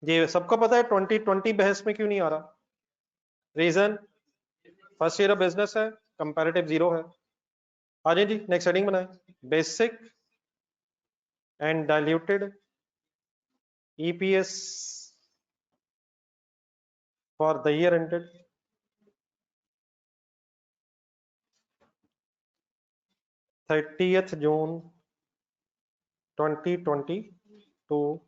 [SPEAKER 1] ये सबको पता है 2020 बहस में क्यों नहीं आ रहा? Reason, first year of business है, कंपैरेटिव जीरो है। आ जाए जी, नेक्स्ट हेडिंग बनाए, basic and diluted EPS for the year ended 30th June 2022।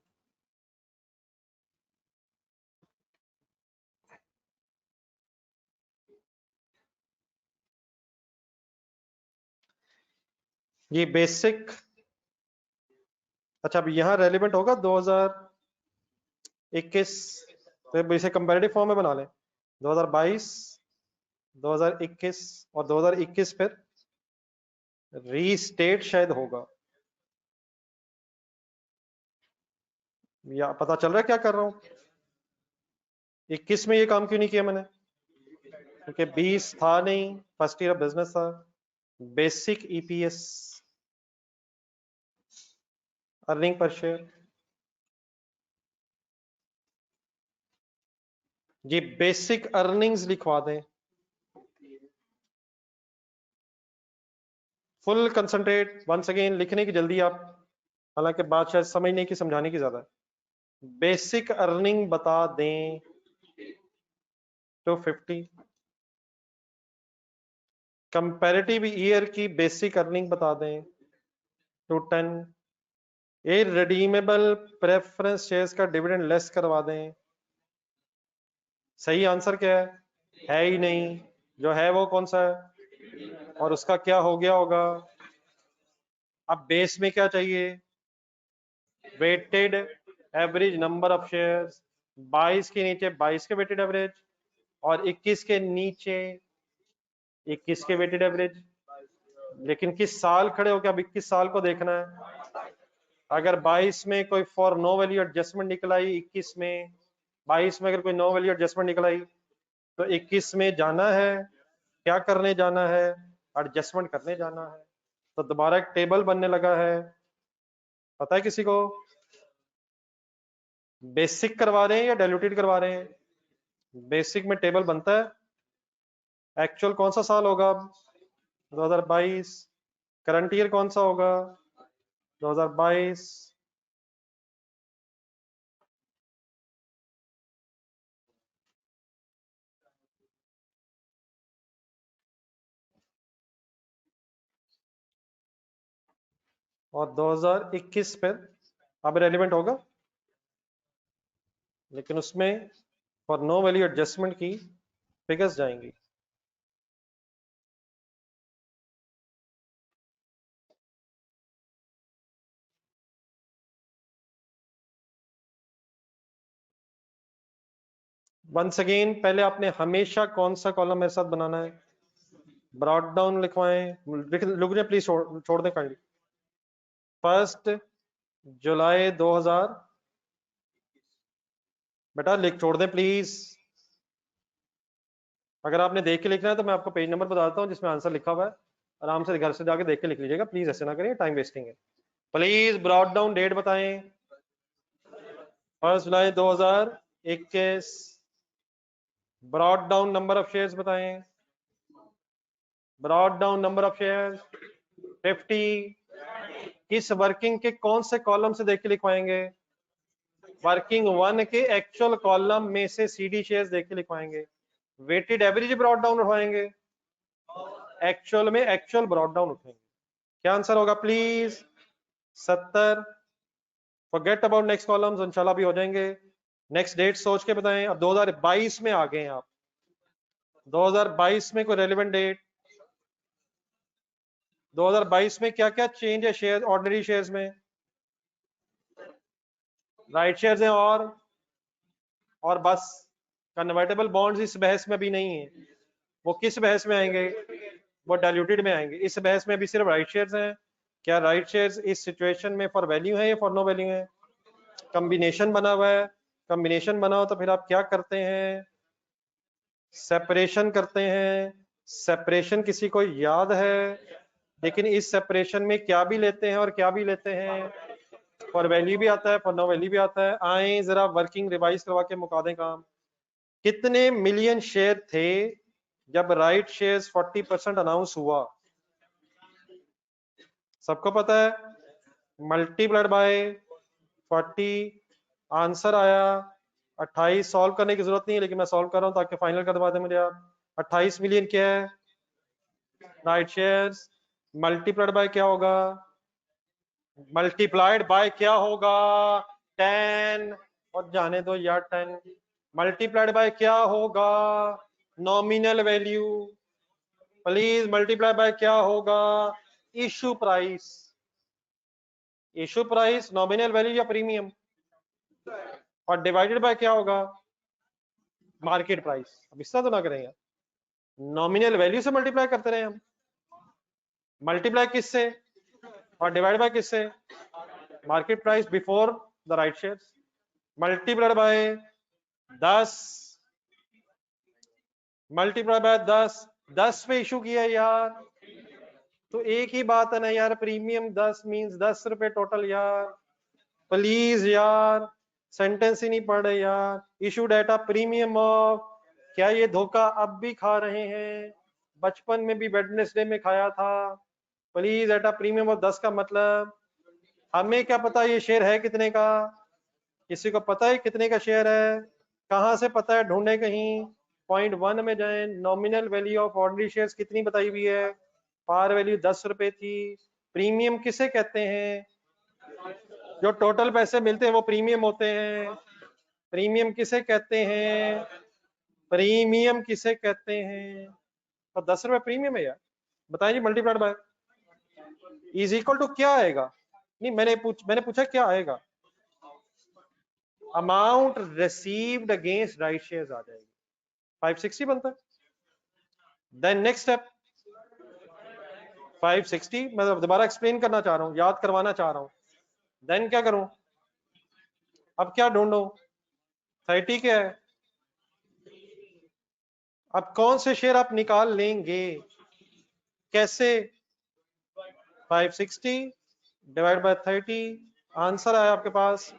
[SPEAKER 1] ये बेसिक, अच्छा अब यहाँ रेलिवेंट होगा 2021, तो इसे कंपैरेटिव फॉर्म में बना लें, 2022, 2021 और 2021 फिर रीस्टेट शायद होगा, या पता चल रहा है क्या कर रहा हूं? 21 में ये काम क्यों नहीं किया मैंने? क्योंकि 20 था नहीं, फर्स्ट ईयर ऑफ बिजनेस था। Basic EPS earning per share जी बेसिक अर्निंग्स लिखवा दें, फुल कंसंट्रेट वंस अगेन लिखने की जल्दी आप, हालांकि बात शायद समझने की समझाने की ज्यादा है। बेसिक अर्निंग बता दें तो 50, कंपैरेटिव ईयर की बेसिक अर्निंग बता दें तो 10, ये रिडीमेबल प्रेफरेंस शेयर्स का डिविडेंड लेस करवा दें। सही आंसर क्या है ही नहीं, जो है वो कौन सा है और उसका क्या हो गया होगा। अब बेस में क्या चाहिए, weighted average number of shares, 22 के नीचे 22 के वेटेड एवरेज और 21 के नीचे 21 के वेटेड एवरेज। लेकिन किस साल खड़े हो के अब 21 साल को देखना है। अगर 22 में कोई फॉर नो वैल्यू एडजस्टमेंट निकल आई, 21 में 22 में अगर कोई नो वैल्यू एडजस्टमेंट निकल आई तो 21 में जाना है, क्या करने जाना है, एडजस्टमेंट करने जाना है। तो दोबारा एक टेबल बनने लगा है, पता है किसी को? बेसिक करवा रहे हैं या डाइल्यूटेड करवा रहे हैं? बेसिक में टेबल बनता है, एक्चुअल कौन सा साल होगा 2022, करंट ईयर कौन सा होगा 2022, और 2021 पे अब रेलिवेंट होगा, लेकिन उसमें फॉर नो वैल्यू एडजस्टमेंट की फिगर्स जाएंगी। वंस अगेन पहले आपने हमेशा कौन सा कॉलम मेरे साथ बनाना है, ब्रॉड डाउन लिखवाएं, लिख दें प्लीज, छोड़ दें काइंडली। 1 जुलाई 2000, बेटा लिख छोड़ दें प्लीज। अगर आपने देख के लिखना है तो मैं आपको पेज नंबर बताता हूँ जिसमें आंसर लिखा हुआ है, आराम से घर से जाके देख के लिख लीजिएगा, प्लीज ऐसे ना करिए, टाइम वेस्टिंग है। प्लीज ब्रॉड डाउन डेट बताएं, 1 जुलाई 2021, brought down number of shares बताएं, brought down number of shares 50, किस वर्किंग के कौन से कॉलम से देख के लिखवाएंगे, वर्किंग 1 के एक्चुअल कॉलम में से सीडी शेयर्स देख के लिखवाएंगे। वेटेड एवरेज ब्रॉड डाउन उठवाएंगे, एक्चुअल में एक्चुअल ब्रॉड डाउन उठाएंगे। क्या आंसर होगा please, 70। Forget about next columns, इंशाल्लाह भी हो जाएंगे। नेक्स्ट डेट सोच के बताएं। अब 2022 में आ गए आप, 2022 में कोई रेलेवेंट डेट, 2022 में क्या क्या चेंज है शेयर, ऑर्डिनरी शेयर्स में राइट शेयर्स हैं और बस। कन्वर्टेबल बॉन्ड्स इस बहस में भी नहीं है, वो किस बहस में आएंगे, वो डाइल्यूटेड में आएंगे। इस बहस में अभी सिर्फ राइट शेयर्स हैं। क्या राइट शेयर्स इस सिचुएशन में फॉर वैल्यू है या फॉर नो वैल्यू है? कॉम्बिनेशन बना हुआ है, कॉम्बिनेशन बना हो तो फिर आप क्या करते हैं, सेपरेशन करते हैं। सेपरेशन किसी को याद है? लेकिन इस सेपरेशन में क्या भी लेते हैं और क्या भी लेते हैं, फॉर वैल्यू भी आता है, फॉर नो वैल्यू भी आता है। आए जरा वर्किंग रिवाइज करवा के मुका दें काम। कितने मिलियन शेयर थे जब राइट शेयर्स 40% अनाउंस हुआ? सबको पता है, मल्टीप्लाइड बाय 40, आंसर आया 28। सॉल्व करने की जरूरत नहीं है, लेकिन मैं सॉल्व कर रहा हूं ताकि फाइनल करवा दें मुझे आप। 28 मिलियन क्या है राइट शेयर्स, मल्टीप्लाइड बाय क्या होगा, मल्टीप्लाइड बाय क्या होगा 10, और जाने दो यार 10, मल्टीप्लाइड बाय क्या होगा nominal value, please multiply by क्या होगा issue price, issue price nominal value या प्रीमियम, और डिवाइडेड बाय क्या होगा मार्केट प्राइस। अब इस तरह तो ना करेंगे, नॉमिनल वैल्यू से मल्टीप्लाई करते रहे हम, मल्टीप्लाई किससे और डिवाइड बाय किससे, market price before the right shares, multiplied by 10, multiply by 10, 10 पे इशू किया यार, तो एक ही बात है ना यार, प्रीमियम 10 मींस 10 रुपए टोटल यार, प्लीज यार सेंटेंस ही नहीं पढ़ रहे यार। इशू डाटा प्रीमियम ऑफ, क्या ये धोखा अब भी खा रहे हैं? बचपन में भी वेडनेसडे में खाया था। Please at a premium of 10 का मतलब, हमें क्या पता ये शेयर है कितने का? किसी को पता है कितने का शेयर है? कहाँ से पता है? ढूंढे कहीं। पॉइंट 1 में जाए, nominal value of ordinary shares कितनी बताई हुई है? पार वैल्यू 10 रुपए थी। प्रीमियम किसे कहते हैं? जो टोटल पैसे मिलते हैं वो प्रीमियम होते हैं। प्रीमियम किसे कहते हैं? प्रीमियम किसे कहते हैं? तो 10 रुपए प्रीमियम है यार। बताइए, multiplied by is equal to क्या आएगा? नहीं, मैंने पूछा क्या आएगा? Amount received against right shares आ जाएगी, 560 बनता है। देन नेक्स्ट स्टेप 560, मैं दोबारा एक्सप्लेन करना चाह रहा हूँ, याद करवाना चाह रहा हूँ। देन क्या करूं? अब क्या ढूंढूं? 30 क्या है? अब कौन से शेयर आप निकाल लेंगे? कैसे? 560 डिवाइड बाय 30, आंसर आया आपके पास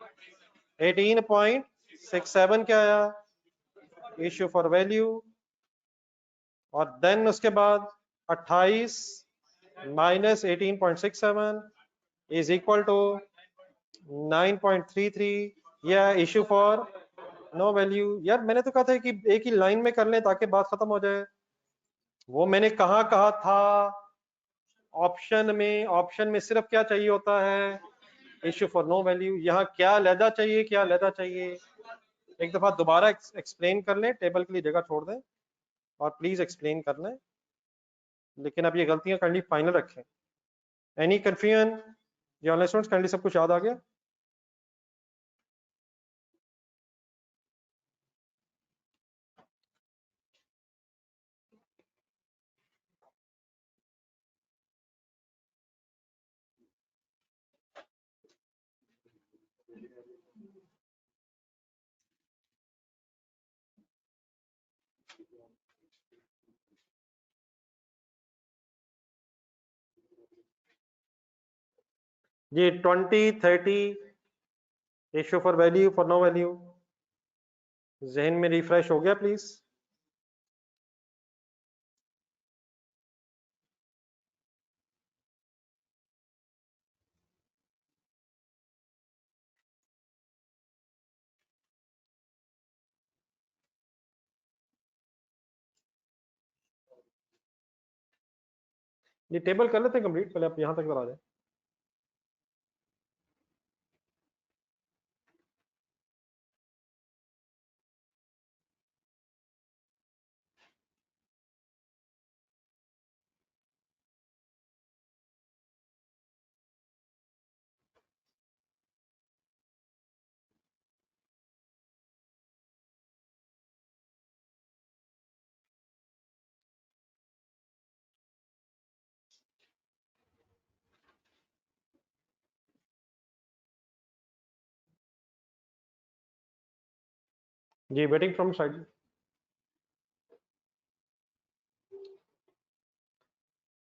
[SPEAKER 1] 18.67 क्या आया? Issue for value. और देन उसके बाद 28 माइनस 18.67 इज इक्वल टू 9.33, या इश्यू फॉर नो वैल्यू। यार मैंने तो कहा था कि एक ही लाइन में कर लें ताकि बात खत्म हो जाए। वो मैंने कहा था? ऑप्शन में सिर्फ क्या चाहिए होता है? Issue for no value. यहाँ क्या लहदा चाहिए, क्या लहदा चाहिए? एक दफा दोबारा एक्सप्लेन कर लें, टेबल के लिए जगह छोड़ दें और प्लीज एक्सप्लेन कर लें। लेकिन अब ये गलतियां काइंडली फाइनल रखें। Any confusion? ये ऑनलाइन स्टूडेंट्स काइंडली सब कुछ याद आ गया? ये 20 30 issue for value for no value जहन में रिफ्रेश हो गया प्लीज? ये टेबल कर लेते हैं कंप्लीट, पहले आप यहां तक आ जाए। जी, वेटिंग फ्रॉम साइड।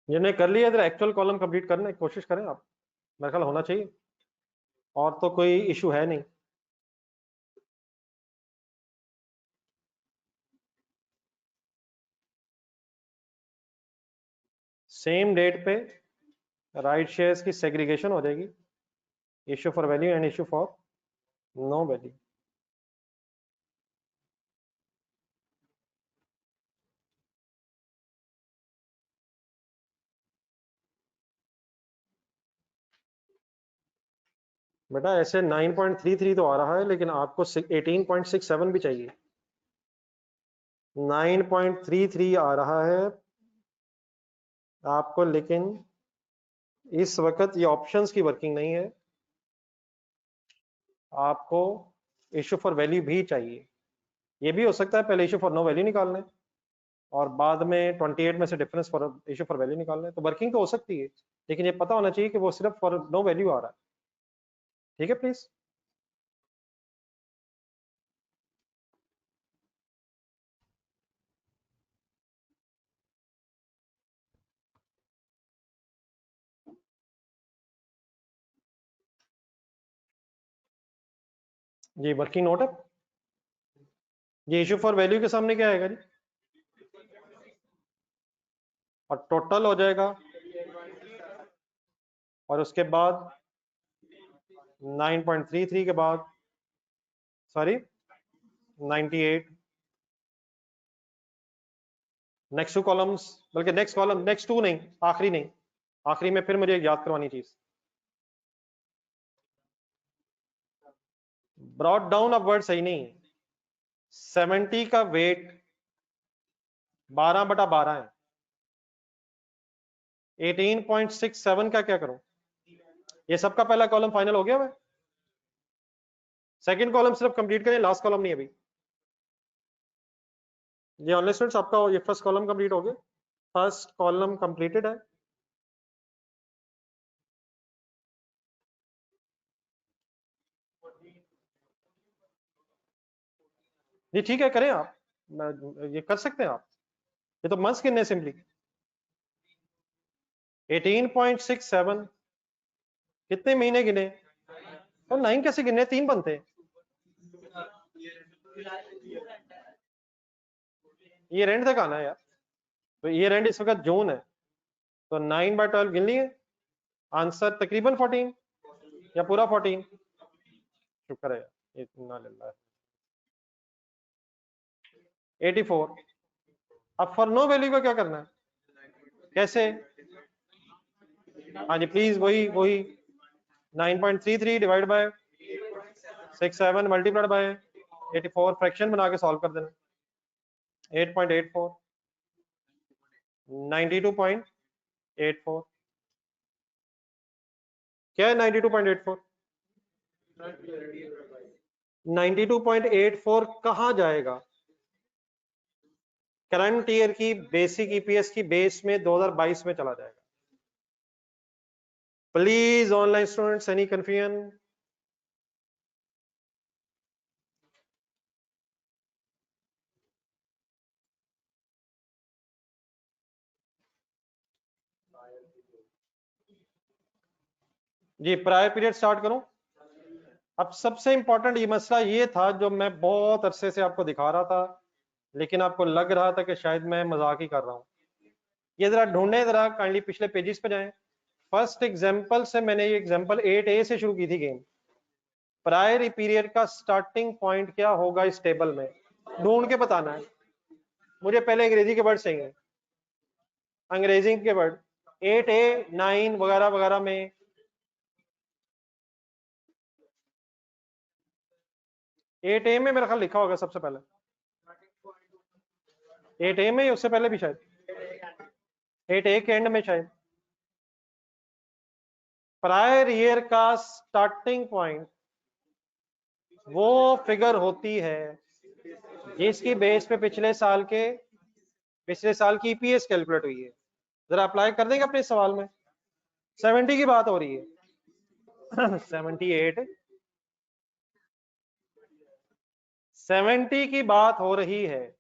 [SPEAKER 1] जिन्हें कर लिया इधर एक्चुअल कॉलम कंप्लीट करने की कोशिश करें आप, मेरा ख्याल होना चाहिए, और तो कोई इशू है नहीं। सेम डेट पे राइट शेयर्स की सेग्रीगेशन हो जाएगी, issue for value and issue for no value. बेटा ऐसे 9.33 तो आ रहा है, लेकिन आपको 18.67 भी चाहिए। 9.33 आ रहा है आपको, लेकिन इस वक्त ये ऑप्शंस की वर्किंग नहीं है, आपको इशू फॉर वैल्यू भी चाहिए। ये भी हो सकता है पहले इशू फॉर नो वैल्यू निकाल लें और बाद में 28 में से difference for issue for value निकाल लें, तो वर्किंग तो हो सकती है, लेकिन ये पता होना चाहिए कि वो सिर्फ फॉर नो वैल्यू आ रहा है। ठीक है प्लीज? जी वर्किंग नोट है। ये इशू फॉर वैल्यू के सामने क्या आएगा जी, और टोटल हो जाएगा, और उसके बाद 9.33 के बाद सॉरी 98, नेक्स्ट टू कॉलम्स, बल्कि नेक्स्ट कॉलम, नेक्स्ट टू नहीं, आखिरी नहीं, आखिरी में फिर मुझे याद करवानी चीज, ब्रॉड डाउन अपवर्ड सही नहीं है। 70 का वेट 12/12 है। 18.67 का क्या करूं? ये सबका पहला कॉलम फाइनल हो गया है। सेकंड कॉलम सिर्फ कंप्लीट करें, लास्ट कॉलम नहीं अभी। ये ऑनलाइन स्टूडेंट्स आपका ये फर्स्ट कॉलम कंप्लीट हो गया, फर्स्ट कॉलम कंप्लीटेड है। जी ठीक है, करें आप, ये कर सकते हैं आप, ये तो मंथ्स गिनने सिंपली। 18.67 कितने महीने गिने, और 9 कैसे गिने, 3 बनते हैं। ये रेंट तक आना है यार, तो ये रेंट इस वक्त जून है, तो 9/12 गिन लिए, आंसर तकरीबन 14 या पूरा 14। शुक्र है यार, इतना लिल्लाह। 84। अब फॉर नो वैल्यू का क्या करना है, कैसे? हाँ जी प्लीज, वही वही 9.33 divide by 67 multiplied by 84, fraction बना के सॉल्व कर देना। 8.84, 92.84, क्या है 92.84? 92.84 कहाँ जाएगा? करंट ईयर की बेसिक ईपीएस की बेस में 2022 में चला जाएगा। Please online students, any confusion? जी प्रायर पीरियड स्टार्ट करूं। अब सबसे इंपॉर्टेंट ये मसला ये था जो मैं बहुत अरसे से आपको दिखा रहा था, लेकिन आपको लग रहा था कि शायद मैं मजाक ही कर रहा हूं। ये जरा ढूंढे, जरा काइंडली पिछले पेजेस पे जाएं। फर्स्ट एग्जांपल से मैंने ये एग्जांपल 8A से शुरू की थी गेम। प्रायर पीरियड का स्टार्टिंग पॉइंट क्या होगा इस टेबल में, ढूंढ के बताना है मुझे। पहले अंग्रेजी के वर्ड चाहिए, अंग्रेजी के वर्ड 8A 9 वगैरह वगैरह में। 8A में मेरा ख्याल लिखा होगा सबसे पहले, 8A में, उससे पहले भी शायद 8A के एंड में शायद। प्रायर ईयर का स्टार्टिंग पॉइंट वो फिगर होती है जिसकी बेस पे पिछले साल की ईपीएस कैलकुलेट हुई है। जरा अप्लाई कर देंगे अपने सवाल में। 70 की बात हो रही है 78, 70 की बात हो रही है।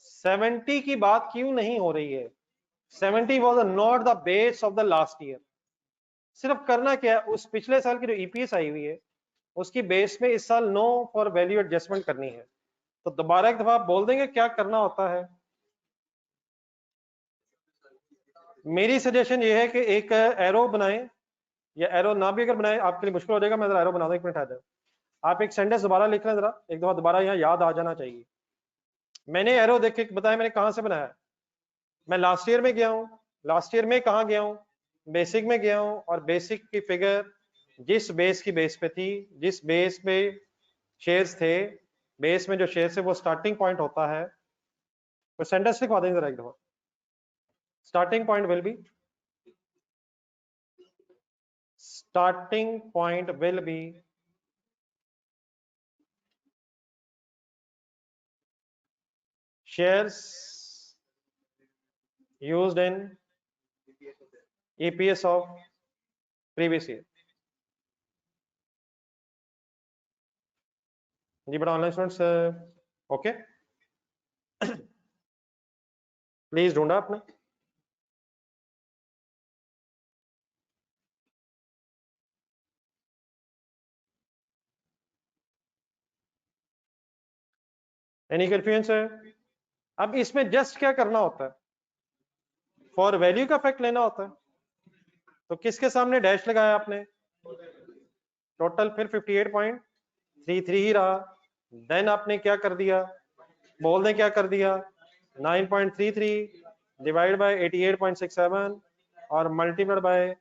[SPEAKER 1] 70 की बात क्यों नहीं हो रही है? 70 was not the base of the last year. सिर्फ करना क्या है, उस पिछले साल की जो ईपीएस आई हुई है उसकी बेस में इस साल नो फॉर वैल्यू एडजस्टमेंट करनी है। तो दोबारा एक दफा आप बोल देंगे क्या करना होता है। मेरी सजेशन ये है कि एक एरो बनाएं, या एरो ना भी अगर बनाएं आपके लिए मुश्किल हो जाएगा, मैं जरा एरो बना दूं, एक मिनट आ जाए। आप एक सेंटेंस दोबारा लिख लें, जरा एक दफा दोबारा यहाँ याद आ जाना चाहिए। मैंने एरो देख के बताया मैंने कहां से बनाया। मैं लास्ट ईयर में गया हूँ, लास्ट ईयर में कहाँ गया हूँ, बेसिक में गया हूँ, और बेसिक की फिगर जिस बेस की बेस पे थी, जिस बेस पे शेयर्स थे, बेस में जो शेयर्स है वो स्टार्टिंग पॉइंट होता है। तो सेंटेंस लिखवा देंगे जरा एक दफा। Starting point will be, starting point will be shares used in EPS of previous year। जी बड़ा ऑनलाइन स्टूडेंट्स ओके, प्लीज ढूंढा आपने। एनी कन्फ्यूजन है? अब इसमें जस्ट क्या करना होता है, फॉर वैल्यू का इफेक्ट लेना होता है। तो किसके सामने डैश लगाया आपने, टोटल फिर 58.33 ही रहा। देन आपने क्या कर दिया, बोल दें क्या कर दिया, 9.33 डिवाइड बाय 88.67 और मल्टीप्लाइड बाय,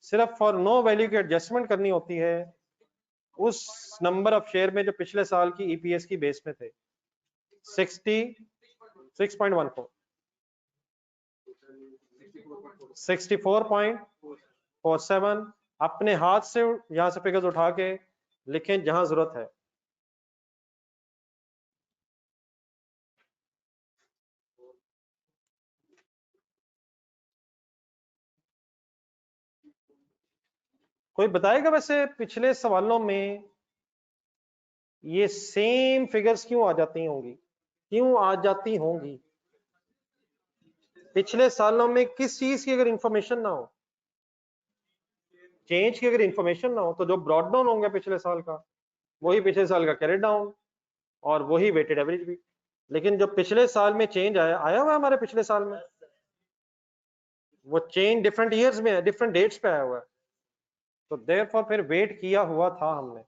[SPEAKER 1] सिर्फ फॉर नो वैल्यू की एडजस्टमेंट करनी होती है उस नंबर ऑफ शेयर में जो पिछले साल की ईपीएस की बेस में थे, 66.14 64.47। अपने हाथ से यहां से फिगर्स उठा के लिखें जहां जरूरत है। कोई बताएगा वैसे पिछले सवालों में ये सेम फिगर्स क्यों आ जाती होंगी, क्यों आ जाती होंगी? पिछले सालों में किस चीज की अगर इंफॉर्मेशन ना हो, चेंज की अगर इंफॉर्मेशन ना हो, तो जो ब्रॉड डाउन होंगे पिछले साल का वही पिछले साल का कैरी डाउन, और वही वेटेड एवरेज भी। लेकिन जो पिछले साल में चेंज आया आया हुआ है हमारे पिछले साल में, वो चेंज डिफरेंट ईयर्स में है, डिफरेंट डेट्स पे आया हुआ है। तो देयरफॉर फिर वेट किया हुआ था हमने।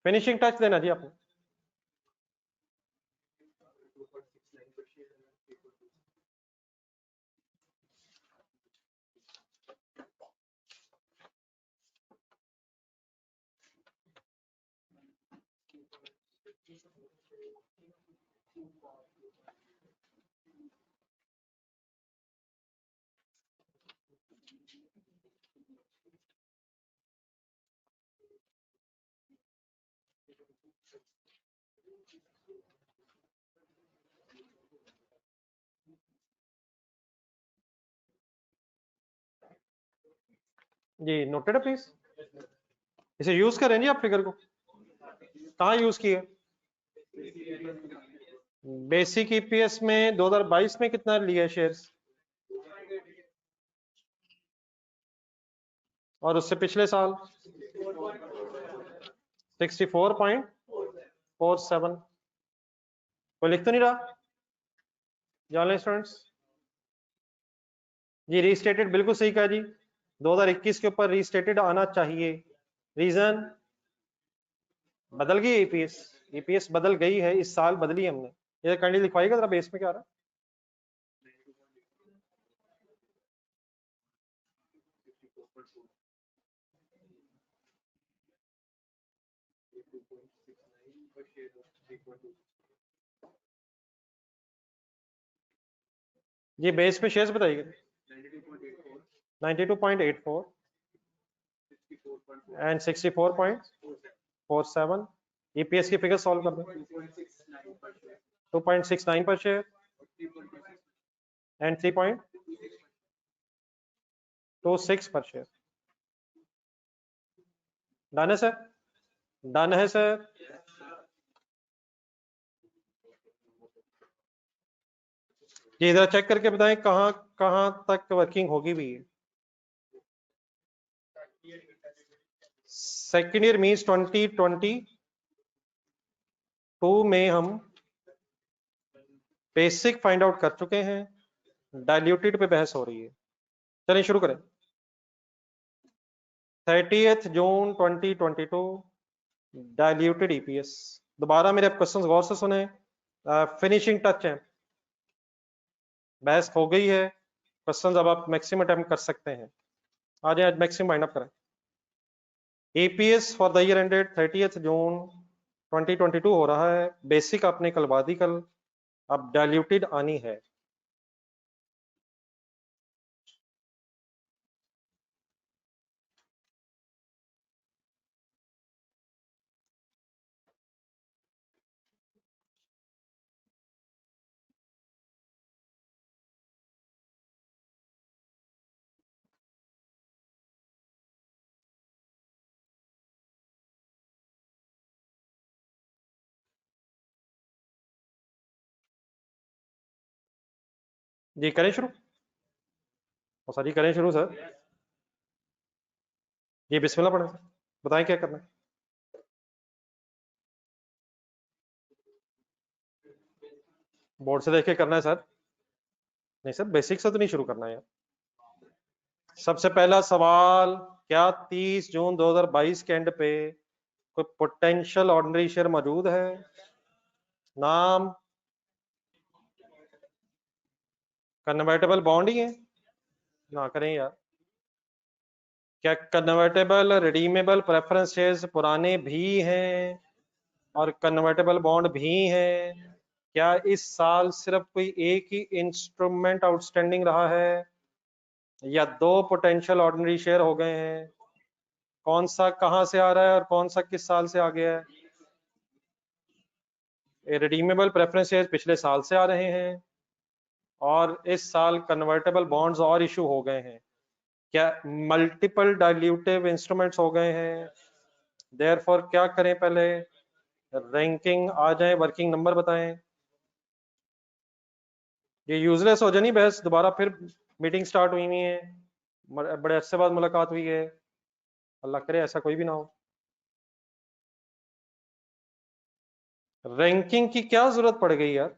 [SPEAKER 1] फिनिशिंग टच देना जी आपने। जी नोटेड है प्लीज। इसे यूज करें जी आप फिगर को, कहाँ यूज किए? बेसिक ईपीएस में 2022 में कितना लिया शेयर्स, और उससे पिछले साल 64.47। कोई लिख तो नहीं रहा जान स्टूडेंट्स? जी रीस्टेटेड बिल्कुल सही कहा जी, 2021 के ऊपर रीस्टेटेड आना चाहिए। रीजन, बदल गई ईपीएस, ईपीएस बदल गई है, इस साल बदली हमने। ये काइंडली लिखवाइएगा जरा बेस में क्या आ रहा है। जी बेस पे शेयर्स बताइए। 92.84 एंड 64.47। ईपीएस की फिगर सॉल्व कर दें। 2.69 पर शेयर एंड 3.26 पर शेयर। डन है सर, डन है सर। जी इधर चेक करके बताएं कहाँ कहाँ तक वर्किंग होगी भी। सेकेंड ईयर मीन्स 2022 में हम बेसिक फाइंड आउट कर चुके हैं, डाइल्यूटेड पे बहस हो रही है। चलिए शुरू करें। 30 जून 2022 डाइल्यूटेड ईपीएस। दोबारा मेरे क्वेश्चंस गौर से सुने, फिनिशिंग टच है, बहस हो गई है, क्वेश्चंस अब आप मैक्सिमम अटेम्प्ट कर सकते हैं। आ जाए आज मैक्सिमम फाइंड अप करें। EPS for the year ended 30 जून 2022 हो रहा है, बेसिक आपने कल वादी कल, अब डाइल्यूटेड आनी है। जी करें शुरू, और सर जी करें शुरू सर। जी बिस्मिल्लाह पढ़ें सर। बताएं क्या करना है। बोर्ड से देख के करना है सर? नहीं सर, बेसिक से तो नहीं शुरू करना है यार। सबसे पहला सवाल, क्या 30 जून 2022 के एंड पे कोई पोटेंशियल ऑर्डिनरी शेयर मौजूद है? नाम कन्वर्टेबल बॉन्ड ही है ना, करें यार। क्या कन्वर्टेबल रिडीमेबल प्रेफरेंस शेयर्स पुराने भी हैं और कन्वर्टेबल बॉन्ड भी हैं? क्या इस साल सिर्फ कोई एक ही इंस्ट्रूमेंट आउटस्टैंडिंग रहा है या दो पोटेंशियल ऑर्डिनरी शेयर हो गए हैं? कौन सा कहां से आ रहा है और कौन सा किस साल से आ गया है? रिडीमेबल प्रेफरेंस शेयर पिछले साल से आ रहे हैं और इस साल कन्वर्टेबल बॉन्ड्स और इशू हो गए हैं। क्या मल्टीपल डाइल्यूटिव इंस्ट्रूमेंट्स हो गए हैं? देयरफॉर क्या करें, पहले रैंकिंग आ जाए, वर्किंग नंबर बताएं। ये यूजलेस हो जानी बहस, दोबारा फिर मीटिंग स्टार्ट हुई हुई है, बड़े अरसे बाद मुलाकात हुई है, अल्लाह करे ऐसा कोई भी ना हो। रैंकिंग की क्या जरूरत पड़ गई यार?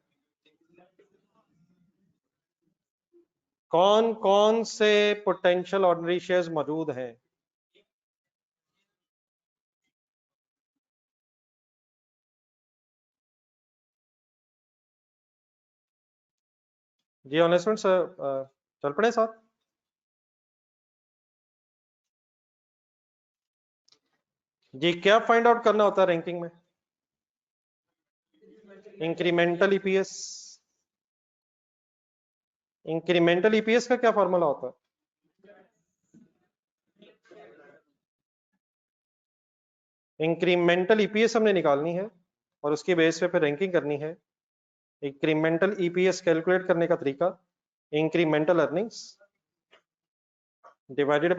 [SPEAKER 1] कौन कौन से पोटेंशियल ऑर्डिनरी शेयर्स मौजूद हैं? जी ऑनेस्टमेंट सर, चल पड़े साथ। जी क्या फाइंड आउट करना होता है रैंकिंग में? Incremental EPS. इंक्रीमेंटल ईपीएस का क्या फॉर्मूला होता है? इंक्रीमेंटल ईपीएस हमने निकालनी है और उसकी बेस पे फिर रैंकिंग करनी है। इंक्रीमेंटल ईपीएस कैलकुलेट करने का तरीका, incremental earnings divided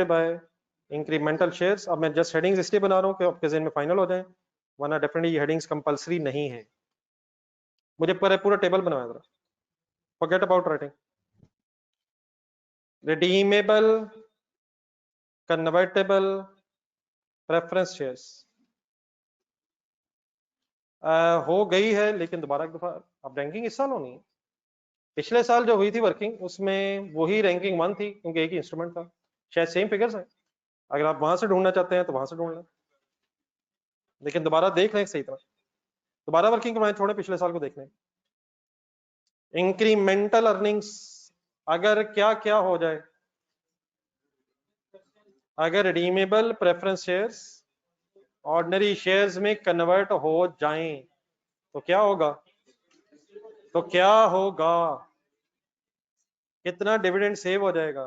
[SPEAKER 1] by incremental shares. अब मैं जस्ट हेडिंग्स इसलिए बना रहा हूँ कि आपके ज़हन में फाइनल हो जाए, वरना डेफिनेटली ये हेडिंग्स कंपलसरी नहीं है। मुझे पूरा टेबल बनवाया जरा, forget about writing. Redeemable convertible preference shares हो गई है, लेकिन दोबारा एक दफा अब रैंकिंग इस साल होनी है। पिछले साल जो हुई थी वर्किंग, उसमें वही रैंकिंग 1 थी क्योंकि एक ही इंस्ट्रूमेंट था, शायद सेम फिगर्स है। अगर आप वहां से ढूंढना चाहते हैं तो वहां से ढूंढ लें, लेकिन दोबारा देख लें सही तरह, दोबारा वर्किंग करवाएं, छोड़े पिछले साल को देख लें। इंक्रीमेंटल अर्निंग्स अगर क्या क्या हो जाए, अगर redeemable preference shares ordinary shares में कन्वर्ट हो जाएं तो क्या होगा? तो क्या होगा? कितना डिविडेंड सेव हो जाएगा?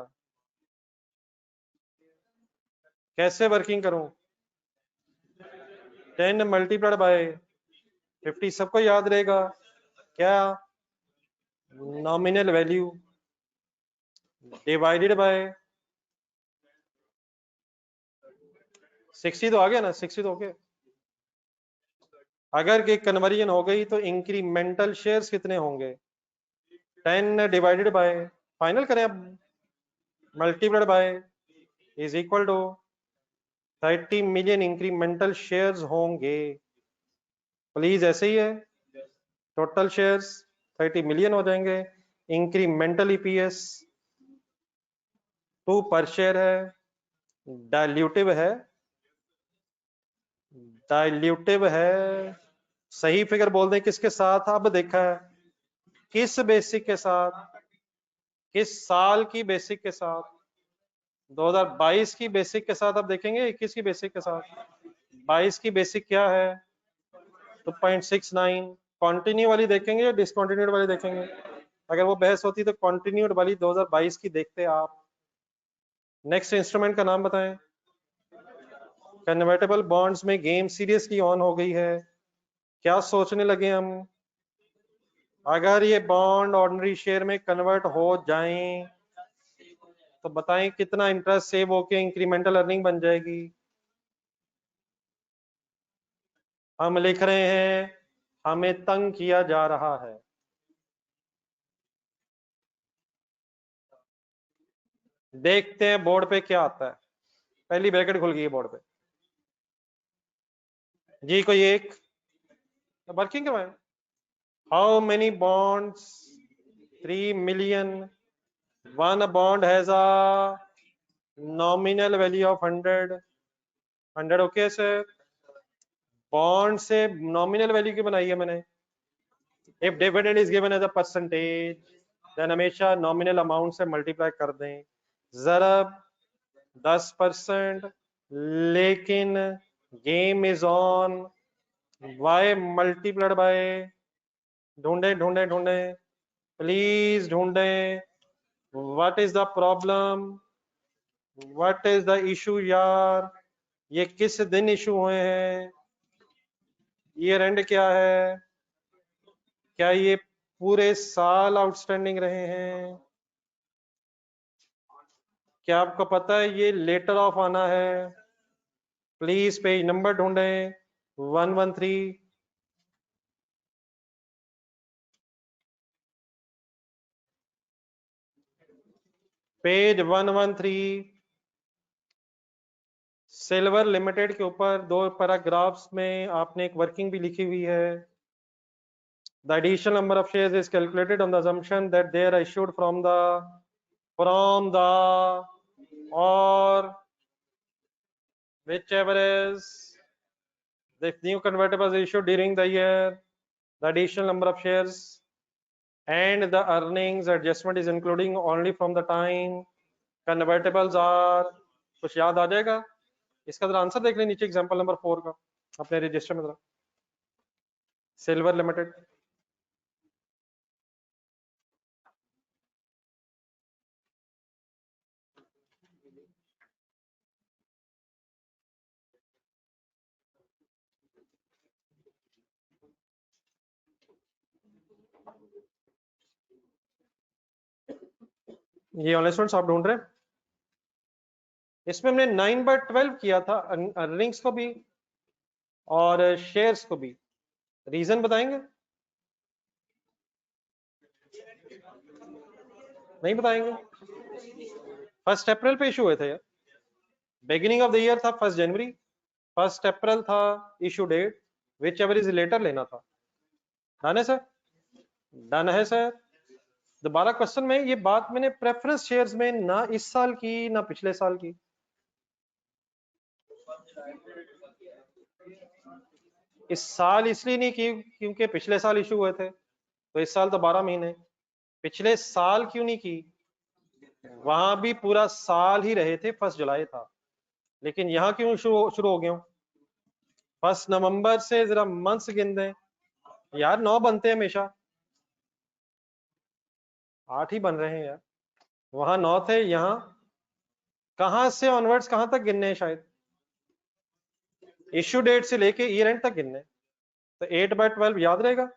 [SPEAKER 1] कैसे वर्किंग करूं? 10 मल्टीप्लाइड बाय 50, सबको याद रहेगा क्या? नॉमिनल वैल्यू डिवाइडेड बाय 60, तो आ गया ना, 60 तो हो गया। अगर कि कन्वर्जन हो गई तो इंक्रीमेंटल शेयर्स कितने होंगे? 10 डिवाइडेड बाय, फाइनल करें अब, multiplied by is equal to 30 million incremental shares होंगे। प्लीज ऐसे ही है, टोटल शेयर्स 30 मिलियन हो जाएंगे। इंक्रीमेंटल ईपीएस 2 पर शेयर है, डाइल्यूटिव है, डाइल्यूटिव है। सही फिगर बोल दें किसके साथ? अब देखा है किस बेसिक के साथ, किस साल की बेसिक के साथ? 2022 की बेसिक के साथ। अब देखेंगे 21 की बेसिक के साथ। 22 की बेसिक क्या है? 2.69। कॉन्टिन्यू वाली देखेंगे या डिसकॉन्टिन्यूड वाली देखेंगे? अगर वो बहस होती तो कॉन्टिन्यूड वाली 2022 की देखते आप। नेक्स्ट इंस्ट्रूमेंट का नाम बताएं। कन्वर्टेबल बॉन्ड्स में गेम सीरियसली ऑन हो गई है। क्या सोचने लगे हम? अगर ये बॉन्ड ऑर्डिनरी शेयर में कन्वर्ट हो जाएं तो बताएं कितना इंटरेस्ट सेव होके इंक्रीमेंटल अर्निंग बन जाएगी? हम लिख रहे हैं हमें तंग किया जा रहा है। देखते हैं बोर्ड पे क्या आता है। पहली ब्रैकेट खुल गई है बोर्ड पे जी, कोई एक वर्किंग है। How many bonds 3 million. One bond has a nominal value of 100. 100 okay sir. Bond से नॉमिनल वैल्यू की बनाई है मैंने। If dividend is given as a percentage then हमेशा नॉमिनल अमाउंट से मल्टीप्लाई कर दें। जरब 10%, लेकिन game is on y multiplied by, ढूंढे ढूंढे ढूंढे प्लीज ढूंढे, what is the problem, what is the issue यार, ये किस दिन इशू हुए हैं, ईयर एंड क्या है, क्या ये पूरे साल आउटस्टैंडिंग रहे हैं, क्या आपको पता है ये लेटर ऑफ आना है। प्लीज पेज नंबर ढूंढें 113। पेज 113 सिल्वर लिमिटेड के ऊपर 2 पैराग्राफ्स में आपने एक वर्किंग भी लिखी हुई है। The additional number of shares is calculated on the assumption that they are issued from the or whichever is the new convertible is issued during the year, the additional number of shares and the earnings adjustment is including only from the time convertibles are। कुछ याद आ जाएगा इसका? जरा आंसर देख लें नीचे एग्जांपल नंबर 4 का अपने रजिस्टर में। जरा सिल्वर लिमिटेड ये ऑनलाइन स्टूडेंट्स आप ढूंढ रहे हैं। इसमें हमने 9/12 किया था, अर्निंग्स को भी और शेयर्स को भी। रीजन बताएंगे? नहीं बताएंगे? 1 अप्रैल पे इशू हुए थे यार। बिगिनिंग ऑफ द ईयर था 1 जनवरी, 1 अप्रैल था issue date, whichever is later लेना था। डन है सर? डन है सर। दोबारा क्वेश्चन में ये बात मैंने प्रेफरेंस शेयर्स में ना इस साल की ना पिछले साल की। इस साल इसलिए नहीं की क्योंकि पिछले साल इशू हुए थे, तो इस साल तो 12 महीने। पिछले साल क्यों नहीं की? वहां भी पूरा साल ही रहे थे, 1 जुलाई था, लेकिन यहाँ क्यों शुरू हो गया? 1 नवंबर से जरा मंथ्स गिन दें यार, 9 बनते हैं हमेशा, 8 ही बन रहे हैं यार। वहां 9 थे, यहाँ कहां से ऑनवर्ड्स कहां तक गिनने हैं? शायद इश्यू डेट से लेके ईयर एंड तक गिनने। तो 8/12 याद रहेगा?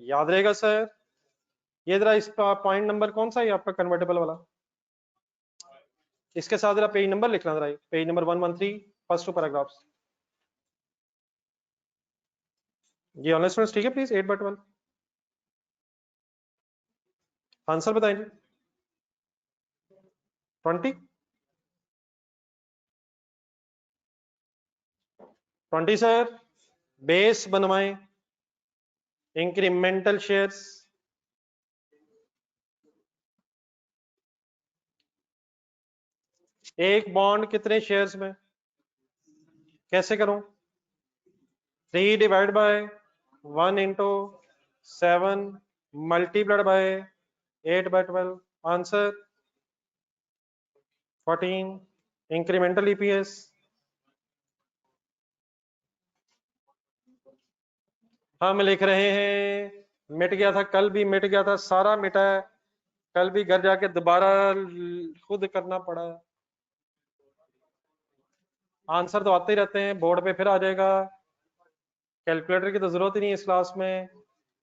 [SPEAKER 1] याद रहेगा सर। ये जरा इस पॉइंट नंबर कौन सा है आपका कन्वर्टेबल वाला? इसके साथ जरा पेज नंबर लिखना, जरा पेज नंबर 113 फर्स्ट 2 पैराग्राफ्स। ये ऑनलाइन स्टूडेंट्स ठीक है प्लीज 8/12 आंसर बताएं जी। 20 सर। बेस बनवाएं इंक्रीमेंटल शेयर्स। एक बॉन्ड कितने शेयर्स में? कैसे करूं? 3 divide by 1 into 7 multiplied by 8/12 answer 14। Incremental EPS हम लिख रहे हैं, मिट गया था कल भी, मिट गया था, सारा मिटा है, कल भी घर जाके दोबारा खुद करना पड़ा। आंसर तो आते ही रहते हैं, बोर्ड पे फिर आ जाएगा। कैलकुलेटर की तो जरूरत ही नहीं इस क्लास में,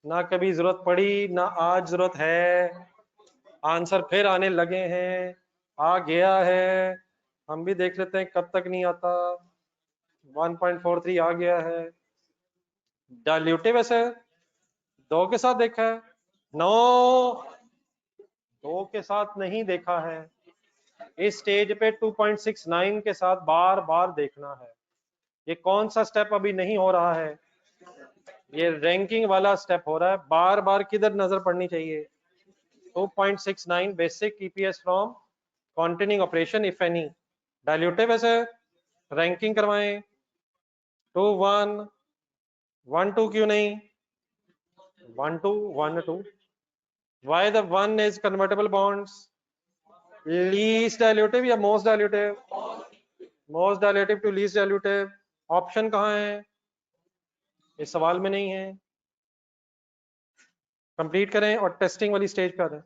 [SPEAKER 1] ना कभी जरूरत पड़ी ना आज जरूरत है। आंसर फिर आने लगे हैं, आ गया है, हम भी देख लेते हैं कब तक नहीं आता। 1.43 आ गया है। डाइल्यूटिव है सर, 2 के साथ देखा है? नो, 2 के साथ नहीं देखा है। इस स्टेज पे 2.69 के साथ बार बार देखना है। ये कौन सा स्टेप अभी नहीं हो रहा है? ये रैंकिंग वाला स्टेप हो रहा है। बार बार किधर नजर पड़नी चाहिए? 2.69 basic EPS from continuing operation if any. Dilutive ऐसे रैंकिंग करवाएं 2 1 1 2 क्यों नहीं 1 2 1 2? Why the 1 is convertible bonds? Least dilutive या most dilutive? Most dilutive to least dilutive. Option कहाँ है? इस सवाल में नहीं है। कंप्लीट करें और टेस्टिंग वाली स्टेज पे आ जाए।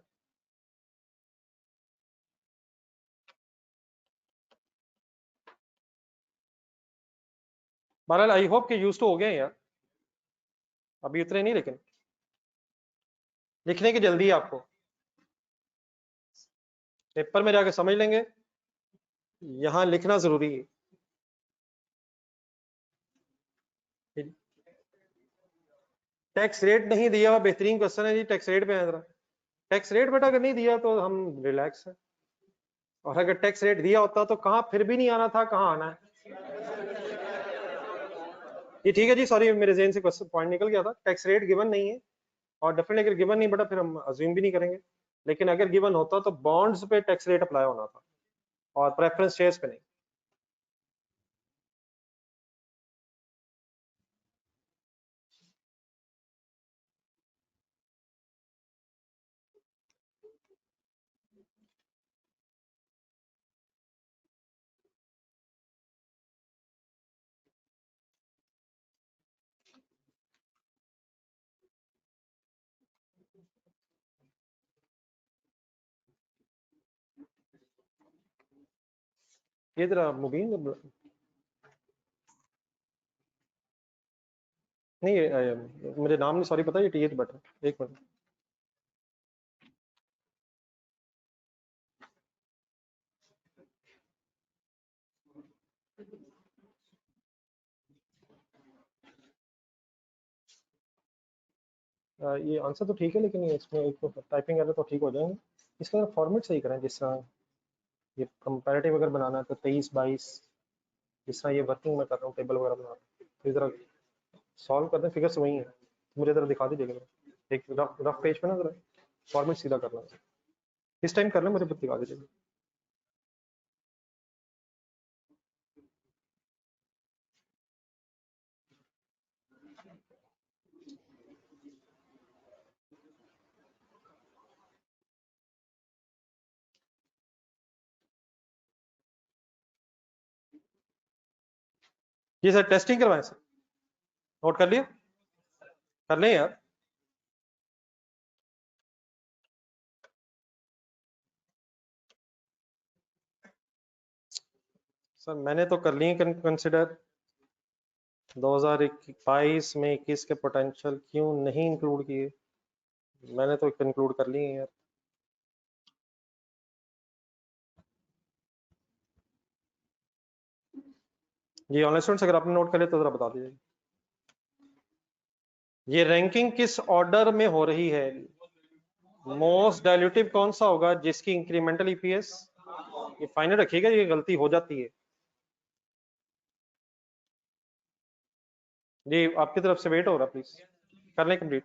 [SPEAKER 1] बहरहाल आई होप कि यूज टू हो गए हैं यार, अभी उतरे नहीं, लेकिन लिखने की जल्दी है आपको, पेपर में जाके समझ लेंगे, यहां लिखना जरूरी है। टैक्स रेट नहीं दिया हुआ बेहतरीन क्वेश्चन है जी, टैक्स रेट पे है जरा। टैक्स रेट बेटा अगर नहीं दिया तो हम रिलैक्स है, और अगर टैक्स रेट दिया होता तो कहाँ फिर भी नहीं आना था, कहाँ आना है। ये ठीक है जी, सॉरी मेरे जेहन से क्वेश्चन पॉइंट निकल गया था। टैक्स रेट गिवन नहीं है, और डेफिनेटली अगर गिवन नहीं बेटा फिर हम अज्यूम भी नहीं करेंगे, लेकिन अगर गिवन होता तो बॉन्ड्स पे टैक्स रेट अप्लाई होना था और प्रेफरेंस शेयर्स पे नहीं। ये जरा मुबीन नहीं, मुझे नाम नहीं सॉरी पता, ये टीएच बटन, एक मिनट। ये आंसर तो ठीक है, लेकिन ये इसमें एक तो टाइपिंग एरर तो ठीक हो जाएंगे, इसका फॉर्मेट सही करें। जिस तरह ये कंपैरेटिव अगर बनाना है तो 23 22, जिस तरह ये वर्किंग में कर रहा हूँ टेबल वगैरह बना रहा हूँ, तो जरा सॉल्व करते हैं, फिगर्स वही है, मुझे जरा दिखा दीजिएगा एक रफ पेज पे ना, जरा फॉर्मेट सीधा करना है, इस टाइम कर लें, मुझे दिखा दीजिएगा। जी सर, टेस्टिंग करवाएं सर, नोट कर लिया, कर लें यार। सर मैंने तो कर ली कंसिडर, 2022 में 21 के पोटेंशियल क्यों नहीं इंक्लूड किए, मैंने तो इंक्लूड कर लिए यार। जी ऑनलाइन स्टूडेंट्स अगर आपने नोट करे तो जरा बता दीजिए, ये रैंकिंग किस ऑर्डर में हो रही है? मोस्ट डायल्यूटिव कौन सा होगा जिसकी इंक्रीमेंटल ईपीएस, ये फाइनल रखिएगा, ये गलती हो जाती है जी, आपकी तरफ से वेट हो रहा, प्लीज कर लें कंप्लीट।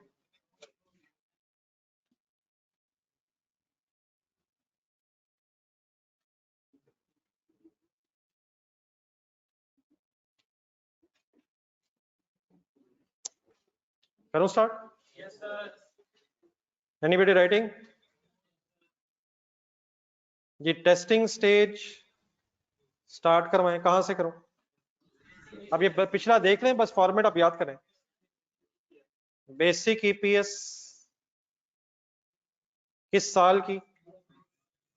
[SPEAKER 1] करूं स्टार्ट? Anybody writing? जी टेस्टिंग स्टेज स्टार्ट करवाएं, कहां से करूं? अब ये पिछला देख लें, बस फॉर्मेट आप याद करें। बेसिक ईपीएस किस साल की?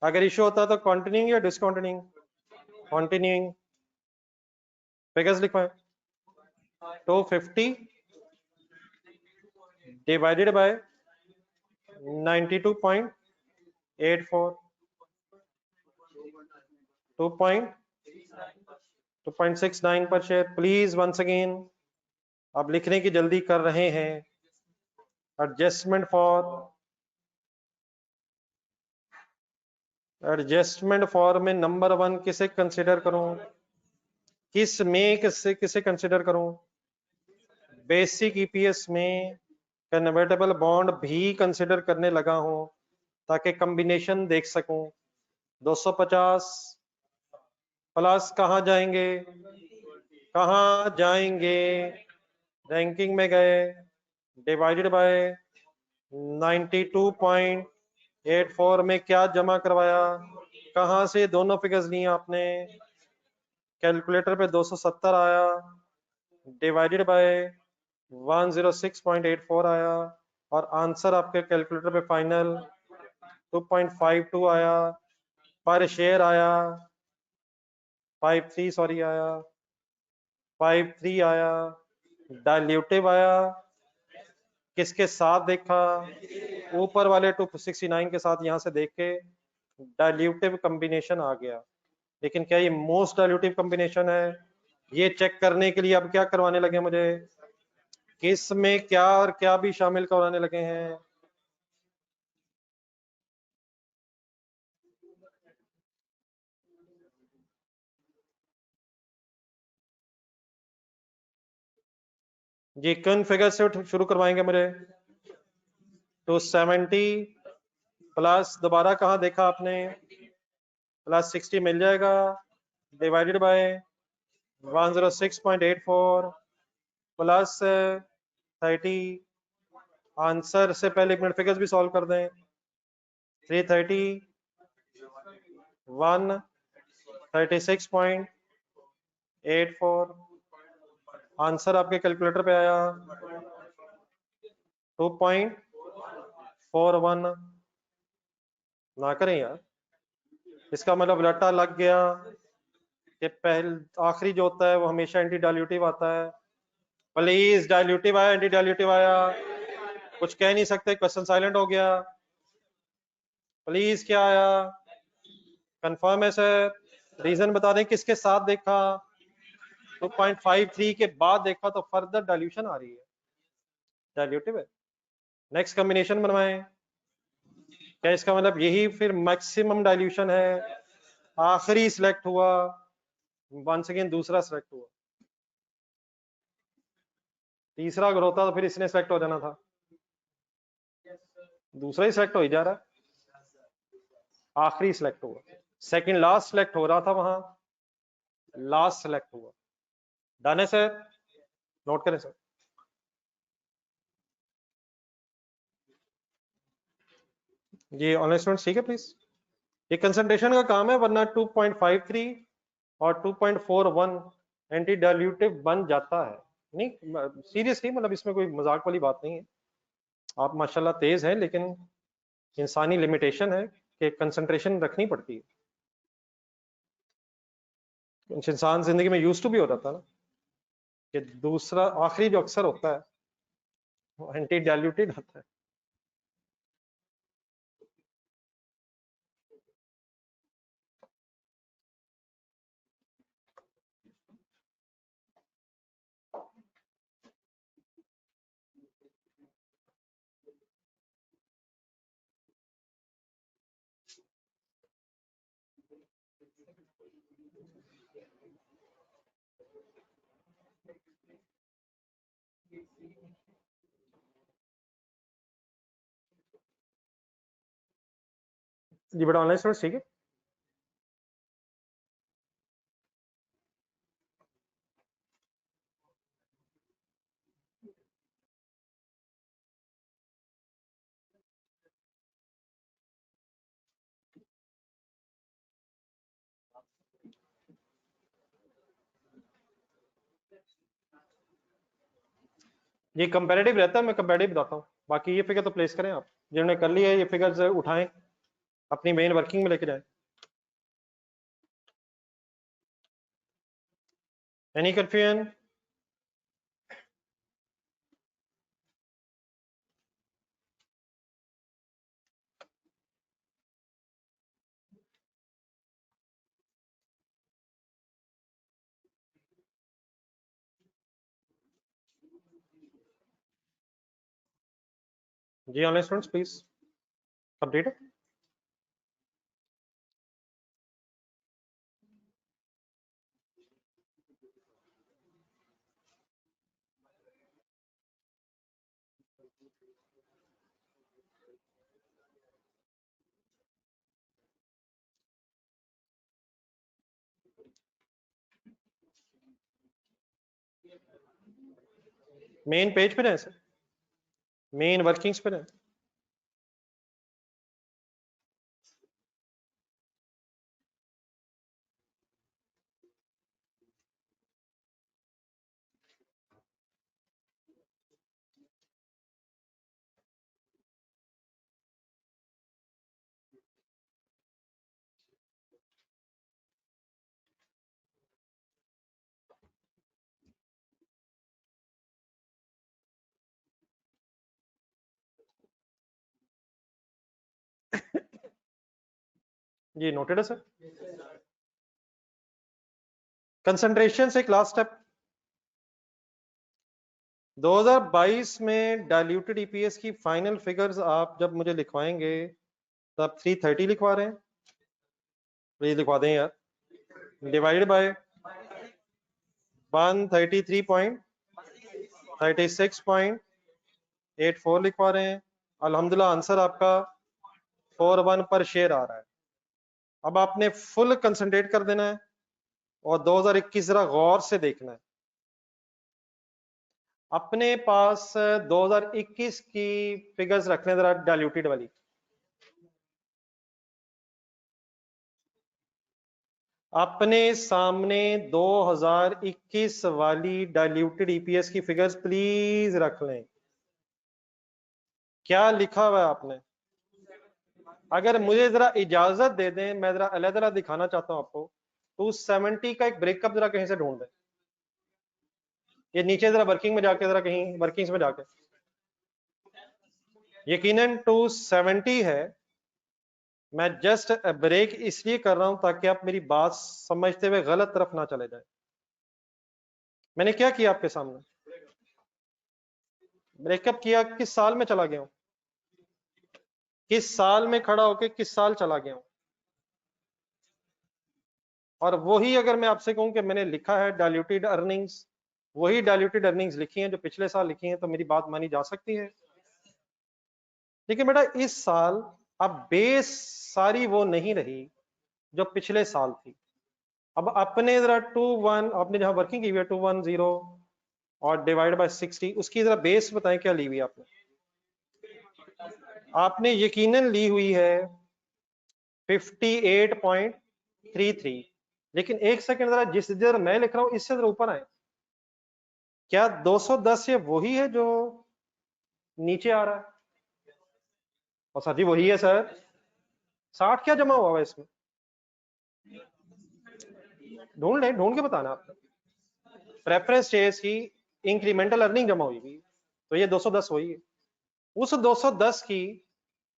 [SPEAKER 1] अगर इशू होता तो कंटिन्यूइंग या डिसकंटिन्यूइंग? कंटिन्यूइंग। फिगर्स लिखवाएं, 250 डिवाइडेड बाय 92.84, 2.69 पर शेयर। प्लीज वंस अगेन, आप लिखने की जल्दी कर रहे हैं। एडजस्टमेंट फॉर एडजस्टमेंट फॉर्म में नंबर 1 किसे कंसिडर करूं, किस में किसे कंसिडर करूं? बेसिक ईपीएस में कन्वर्टेबल बॉन्ड भी कंसिडर करने लगा हूं ताकि कॉम्बिनेशन देख सकूं। 250 प्लस कहाँ जाएंगे, कहाँ जाएंगे, रैंकिंग में गए, डिवाइडेड बाय 92.84 में क्या जमा करवाया, कहाँ से दोनों फिगर्स लिए आपने, कैलकुलेटर पे 270 आया, डिवाइडेड बाय 106.84 आया, और आंसर आपके कैलकुलेटर पे फाइनल 2.52 आया, पर शेयर आया 53, सॉरी आया 53 आया, डाइल्यूटिव आया किसके साथ देखा, ऊपर वाले 269 के साथ, यहां से देख के डाइल्यूटिव कॉम्बिनेशन आ गया। लेकिन क्या ये मोस्ट डाइल्यूटिव कॉम्बिनेशन है, ये चेक करने के लिए अब क्या करवाने लगे मुझे, किस में क्या और क्या भी शामिल करवाने लगे हैं। जी किन फिगर से शुरू करवाएंगे मुझे, 270 प्लस दोबारा कहाँ देखा आपने, प्लस 60 मिल जाएगा, डिवाइडेड बाय 106.84 प्लस 30, आंसर से पहले मिनट फिगर्स भी सॉल्व कर दें, 330 136.84, आंसर आपके कैलकुलेटर पे आया 2.41। ना करें यार, इसका मतलब रट्टा लग गया कि पहले आखिरी जो होता है वो हमेशा एंटी डाइल्यूटिव आता है। प्लीज डाइल्यूटिव आया, एंटी डाइल्यूटिव आया, कुछ कह नहीं सकते, क्वेश्चन साइलेंट हो गया। प्लीज क्या आया, कंफर्म है सर, रीजन बता दें किसके साथ देखा, 2.53 के बाद देखा तो फर्दर डाइल्यूशन आ रही है, डाइल्यूटिव है। नेक्स्ट कॉम्बिनेशन बनवाएं, क्या इसका मतलब यही फिर मैक्सिमम डाइल्यूशन है, आखिरी सिलेक्ट हुआ, वंस अगेन दूसरा सिलेक्ट हुआ, तीसरा अगर होता तो फिर इसने सिलेक्ट हो जाना था, दूसरा ही सिलेक्ट हो ही जा रहा है, आखिरी सिलेक्ट हुआ, सेकंड लास्ट सिलेक्ट हो रहा था वहां, लास्ट सिलेक्ट हुआ। डन है सर, नोट करें सर। ये ऑनलाइन स्टूडेंट ठीक है प्लीज, ये कंसंट्रेशन का काम है, वरना 2.53 और 2.41 एंटी डाइल्यूटिव बन जाता है। नहीं सीरियसली, मतलब इसमें कोई मजाक वाली बात नहीं है, आप माशाल्लाह तेज हैं, लेकिन इंसानी लिमिटेशन है कि कंसंट्रेशन रखनी पड़ती है, इंसान जिंदगी में यूज टू भी हो जाता है ना, कि दूसरा आखिरी जो अक्सर होता है वो एंटी डाइल्यूटेड होता है। जी बेटा ऑनलाइन स्टूडेंट ठीक है। ये कंपैरेटिव रहता है, मैं कंपैरेटिव बताता हूँ, बाकी ये फिगर तो प्लेस करें आप, जिन्होंने कर लिया है ये फिगर्स उठाएं, अपनी मेन वर्किंग में लेके जाएं। Any confusion? जी ऑनलाइन स्टूडेंट्स प्लीज कंप्लीट है। मेन पेज पे रहें सर, मेन वर्किंग्स पे रहें। जी नोटेड है सर। कंसंट्रेशन से क्लास स्टेप 2022 में डाइल्यूटेड ईपीएस की फाइनल फिगर्स आप जब मुझे लिखवाएंगे तब 330 लिखवा रहे हैं, प्लीज लिखवा दें यार, डिवाइडेड बाय 133.36.84 लिखवा रहे हैं। अल्हम्दुलिल्लाह आंसर आपका 41 पर शेयर आ रहा है। अब आपने फुल कंसंट्रेट कर देना है और 2021 जरा गौर से देखना है। अपने पास 2021 की फिगर्स रख लें जरा डाइल्यूटेड वाली। अपने सामने 2021 वाली डाइल्यूटेड ईपीएस की फिगर्स प्लीज रख लें। क्या लिखा हुआ है आपने? अगर मुझे जरा इजाजत दे दें, मैं जरा अलग-अलग दिखाना चाहता हूं आपको। 270 का एक ब्रेकअप जरा कहीं से ढूंढ दें। ये नीचे जरा वर्किंग में जाके, जरा कहीं वर्किंग्स में जाके, यकीनन 270 है। मैं जस्ट ब्रेक इसलिए कर रहा हूं ताकि आप मेरी बात समझते हुए गलत तरफ ना चले जाए। मैंने क्या किया आपके सामने? ब्रेकअप किया, किस साल में चला गया हूं, किस साल में खड़ा होके किस साल चला गया हूं। और वही अगर मैं आपसे कहूं कि मैंने लिखा है डाइल्यूटेड अर्निंग्स, वही डाइल्यूटेड अर्निंग्स लिखी हैं जो पिछले साल लिखी हैं, तो मेरी बात मानी जा सकती है। लेकिन बेटा इस साल अब बेस सारी वो नहीं रही जो पिछले साल थी। अब अपने जरा 21 आपने जहां वर्किंग की हुई है 210 और डिवाइड बाय 60, उसकी जरा बेस बताएं क्या ली हुई आपने? आपने यकीनन ली हुई है 58.33। लेकिन एक सेकंड जरा, जिस जरा मैं लिख रहा हूं इससे जरा ऊपर आए। क्या 210 ये वही है जो नीचे आ रहा है? और सर जी वही है सर। 60 क्या जमा हुआ है इसमें? ढूंढ लें, ढूंढ के बताना आपने। प्रेफरेंस शेयर्स की इंक्रीमेंटल अर्निंग जमा हुई थी, तो ये 210 वही है। उस 210 की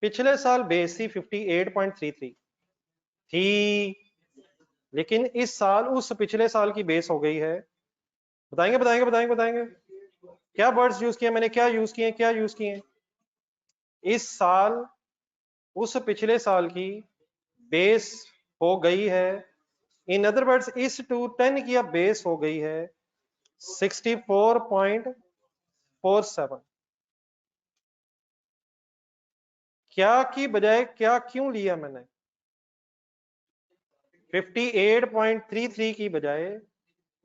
[SPEAKER 1] पिछले साल बेस थी 58.33 थी, लेकिन इस साल उस पिछले साल की बेस हो गई है, बताएंगे बताएंगे बताएंगे बताएंगे क्या वर्ड्स यूज किए मैंने, क्या यूज किए, क्या यूज किए? इस साल उस पिछले साल की बेस हो गई है। इन अदर वर्ड्स इस 210 की अब बेस हो गई है 64.47। क्या की बजाय क्या क्यों लिया मैंने? 58.33 की बजाय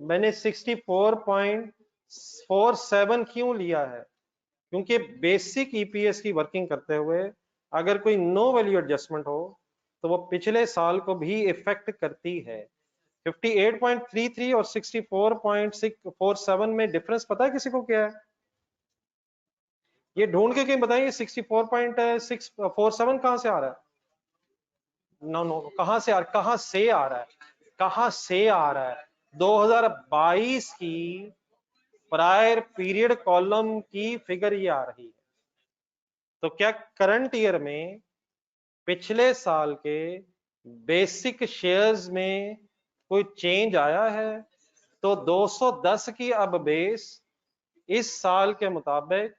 [SPEAKER 1] मैंने 64.47 क्यों लिया है? क्योंकि बेसिक ईपीएस की वर्किंग करते हुए अगर कोई नो वैल्यू एडजस्टमेंट हो तो वो पिछले साल को भी इफेक्ट करती है। 58.33 और 64.47 में डिफरेंस पता है किसी को क्या है? ये ढूंढ के कहीं बताइए 64.647 कहां से आ रहा है? नो नो, कहां से आ रहा है, कहां से आ रहा है, कहां से आ रहा है? 2022 की प्रायर पीरियड कॉलम की फिगर ये आ रही है। तो क्या करंट ईयर में पिछले साल के बेसिक शेयर्स में कोई चेंज आया है? तो 210 की अब बेस इस साल के मुताबिक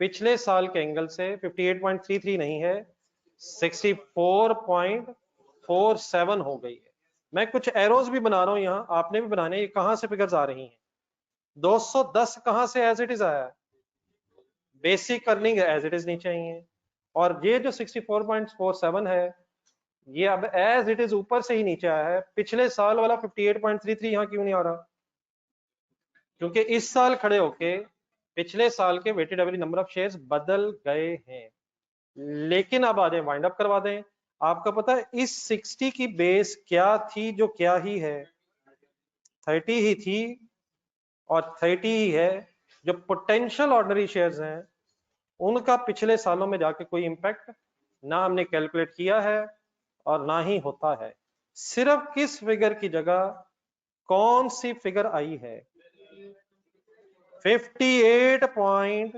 [SPEAKER 1] पिछले साल के एंगल से 58.33 नहीं है, 64.47 हो गई है। मैं कुछ एरोज भी बना रहा हूं यहां, आपने भी बनाने, ये कहां से फिगर्स आ रही हैं? 210 कहां से एज इट इज आया है? Basic earning as it is नीचे आई है, और ये जो 64.47 है ये अब एज इट इज ऊपर से ही नीचे आया है। पिछले साल वाला 58.33 यहां क्यों नहीं आ रहा? क्योंकि इस साल खड़े होके पिछले साल के weighted average number of shares बदल गए हैं। लेकिन अब आ जाए, वाइंड अप करवा दें। आपको पता है इस 60 की बेस क्या थी, जो क्या ही है 30 ही थी और 30 ही है। जो पोटेंशियल ऑर्डिनरी शेयर्स हैं उनका पिछले सालों में जाके कोई इंपैक्ट ना हमने कैलकुलेट किया है और ना ही होता है। सिर्फ किस फिगर की जगह कौन सी फिगर आई है, 58 पॉइंट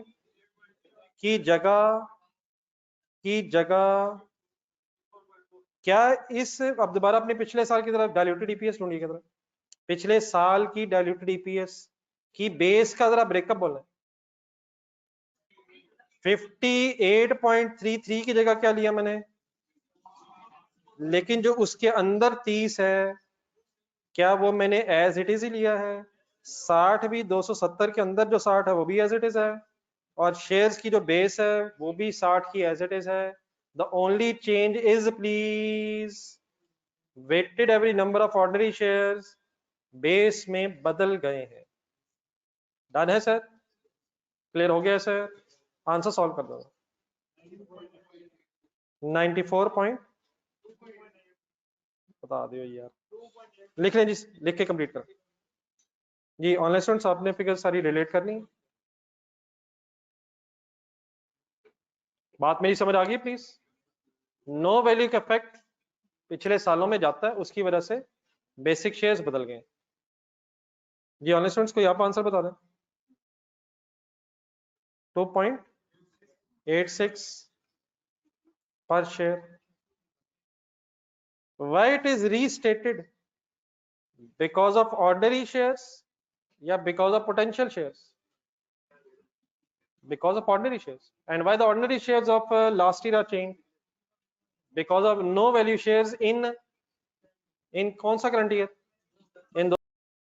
[SPEAKER 1] की जगह क्या इस, अब दोबारा अपने पिछले साल की तरफ डायल्यूटेड ईपीएस ढूंढिए जरा, पिछले साल की डायल्यूटेड ईपीएस की बेस का जरा ब्रेकअप बोलना। 58.33 की जगह क्या लिया मैंने, लेकिन जो उसके अंदर 30 है क्या वो मैंने एज इट इज ही लिया है? 60 भी 270 के अंदर जो 60 है वो भी एज इट इज है, और शेयर्स की जो बेस है वो भी 60 की एज इट इज है। The only change is please weighted average number of ordinary shares base में बदल गए हैं। डन है सर? क्लियर हो गया सर? आंसर सॉल्व कर दो। 94 पॉइंट बता दो यार, लिख लें जी, लिख के कंप्लीट कर जी। ऑनलाइन स्टूडेंट्स आपने फिगर सारी रिलेट करनी है, बात मेरी समझ आ गई प्लीज? नो वैल्यू का इफेक्ट पिछले सालों में जाता है, उसकी वजह से बेसिक शेयर्स बदल गए जी। ऑनलाइन स्टूडेंट्स कोई आप आंसर बता दें। 2.86 per share. Why it is restated? Because of ordinary shares या because of potential shares? Because of ordinary shares. And why the ordinary shares of last year are changed? Because of no value shares in कौन सा करंट ईयर?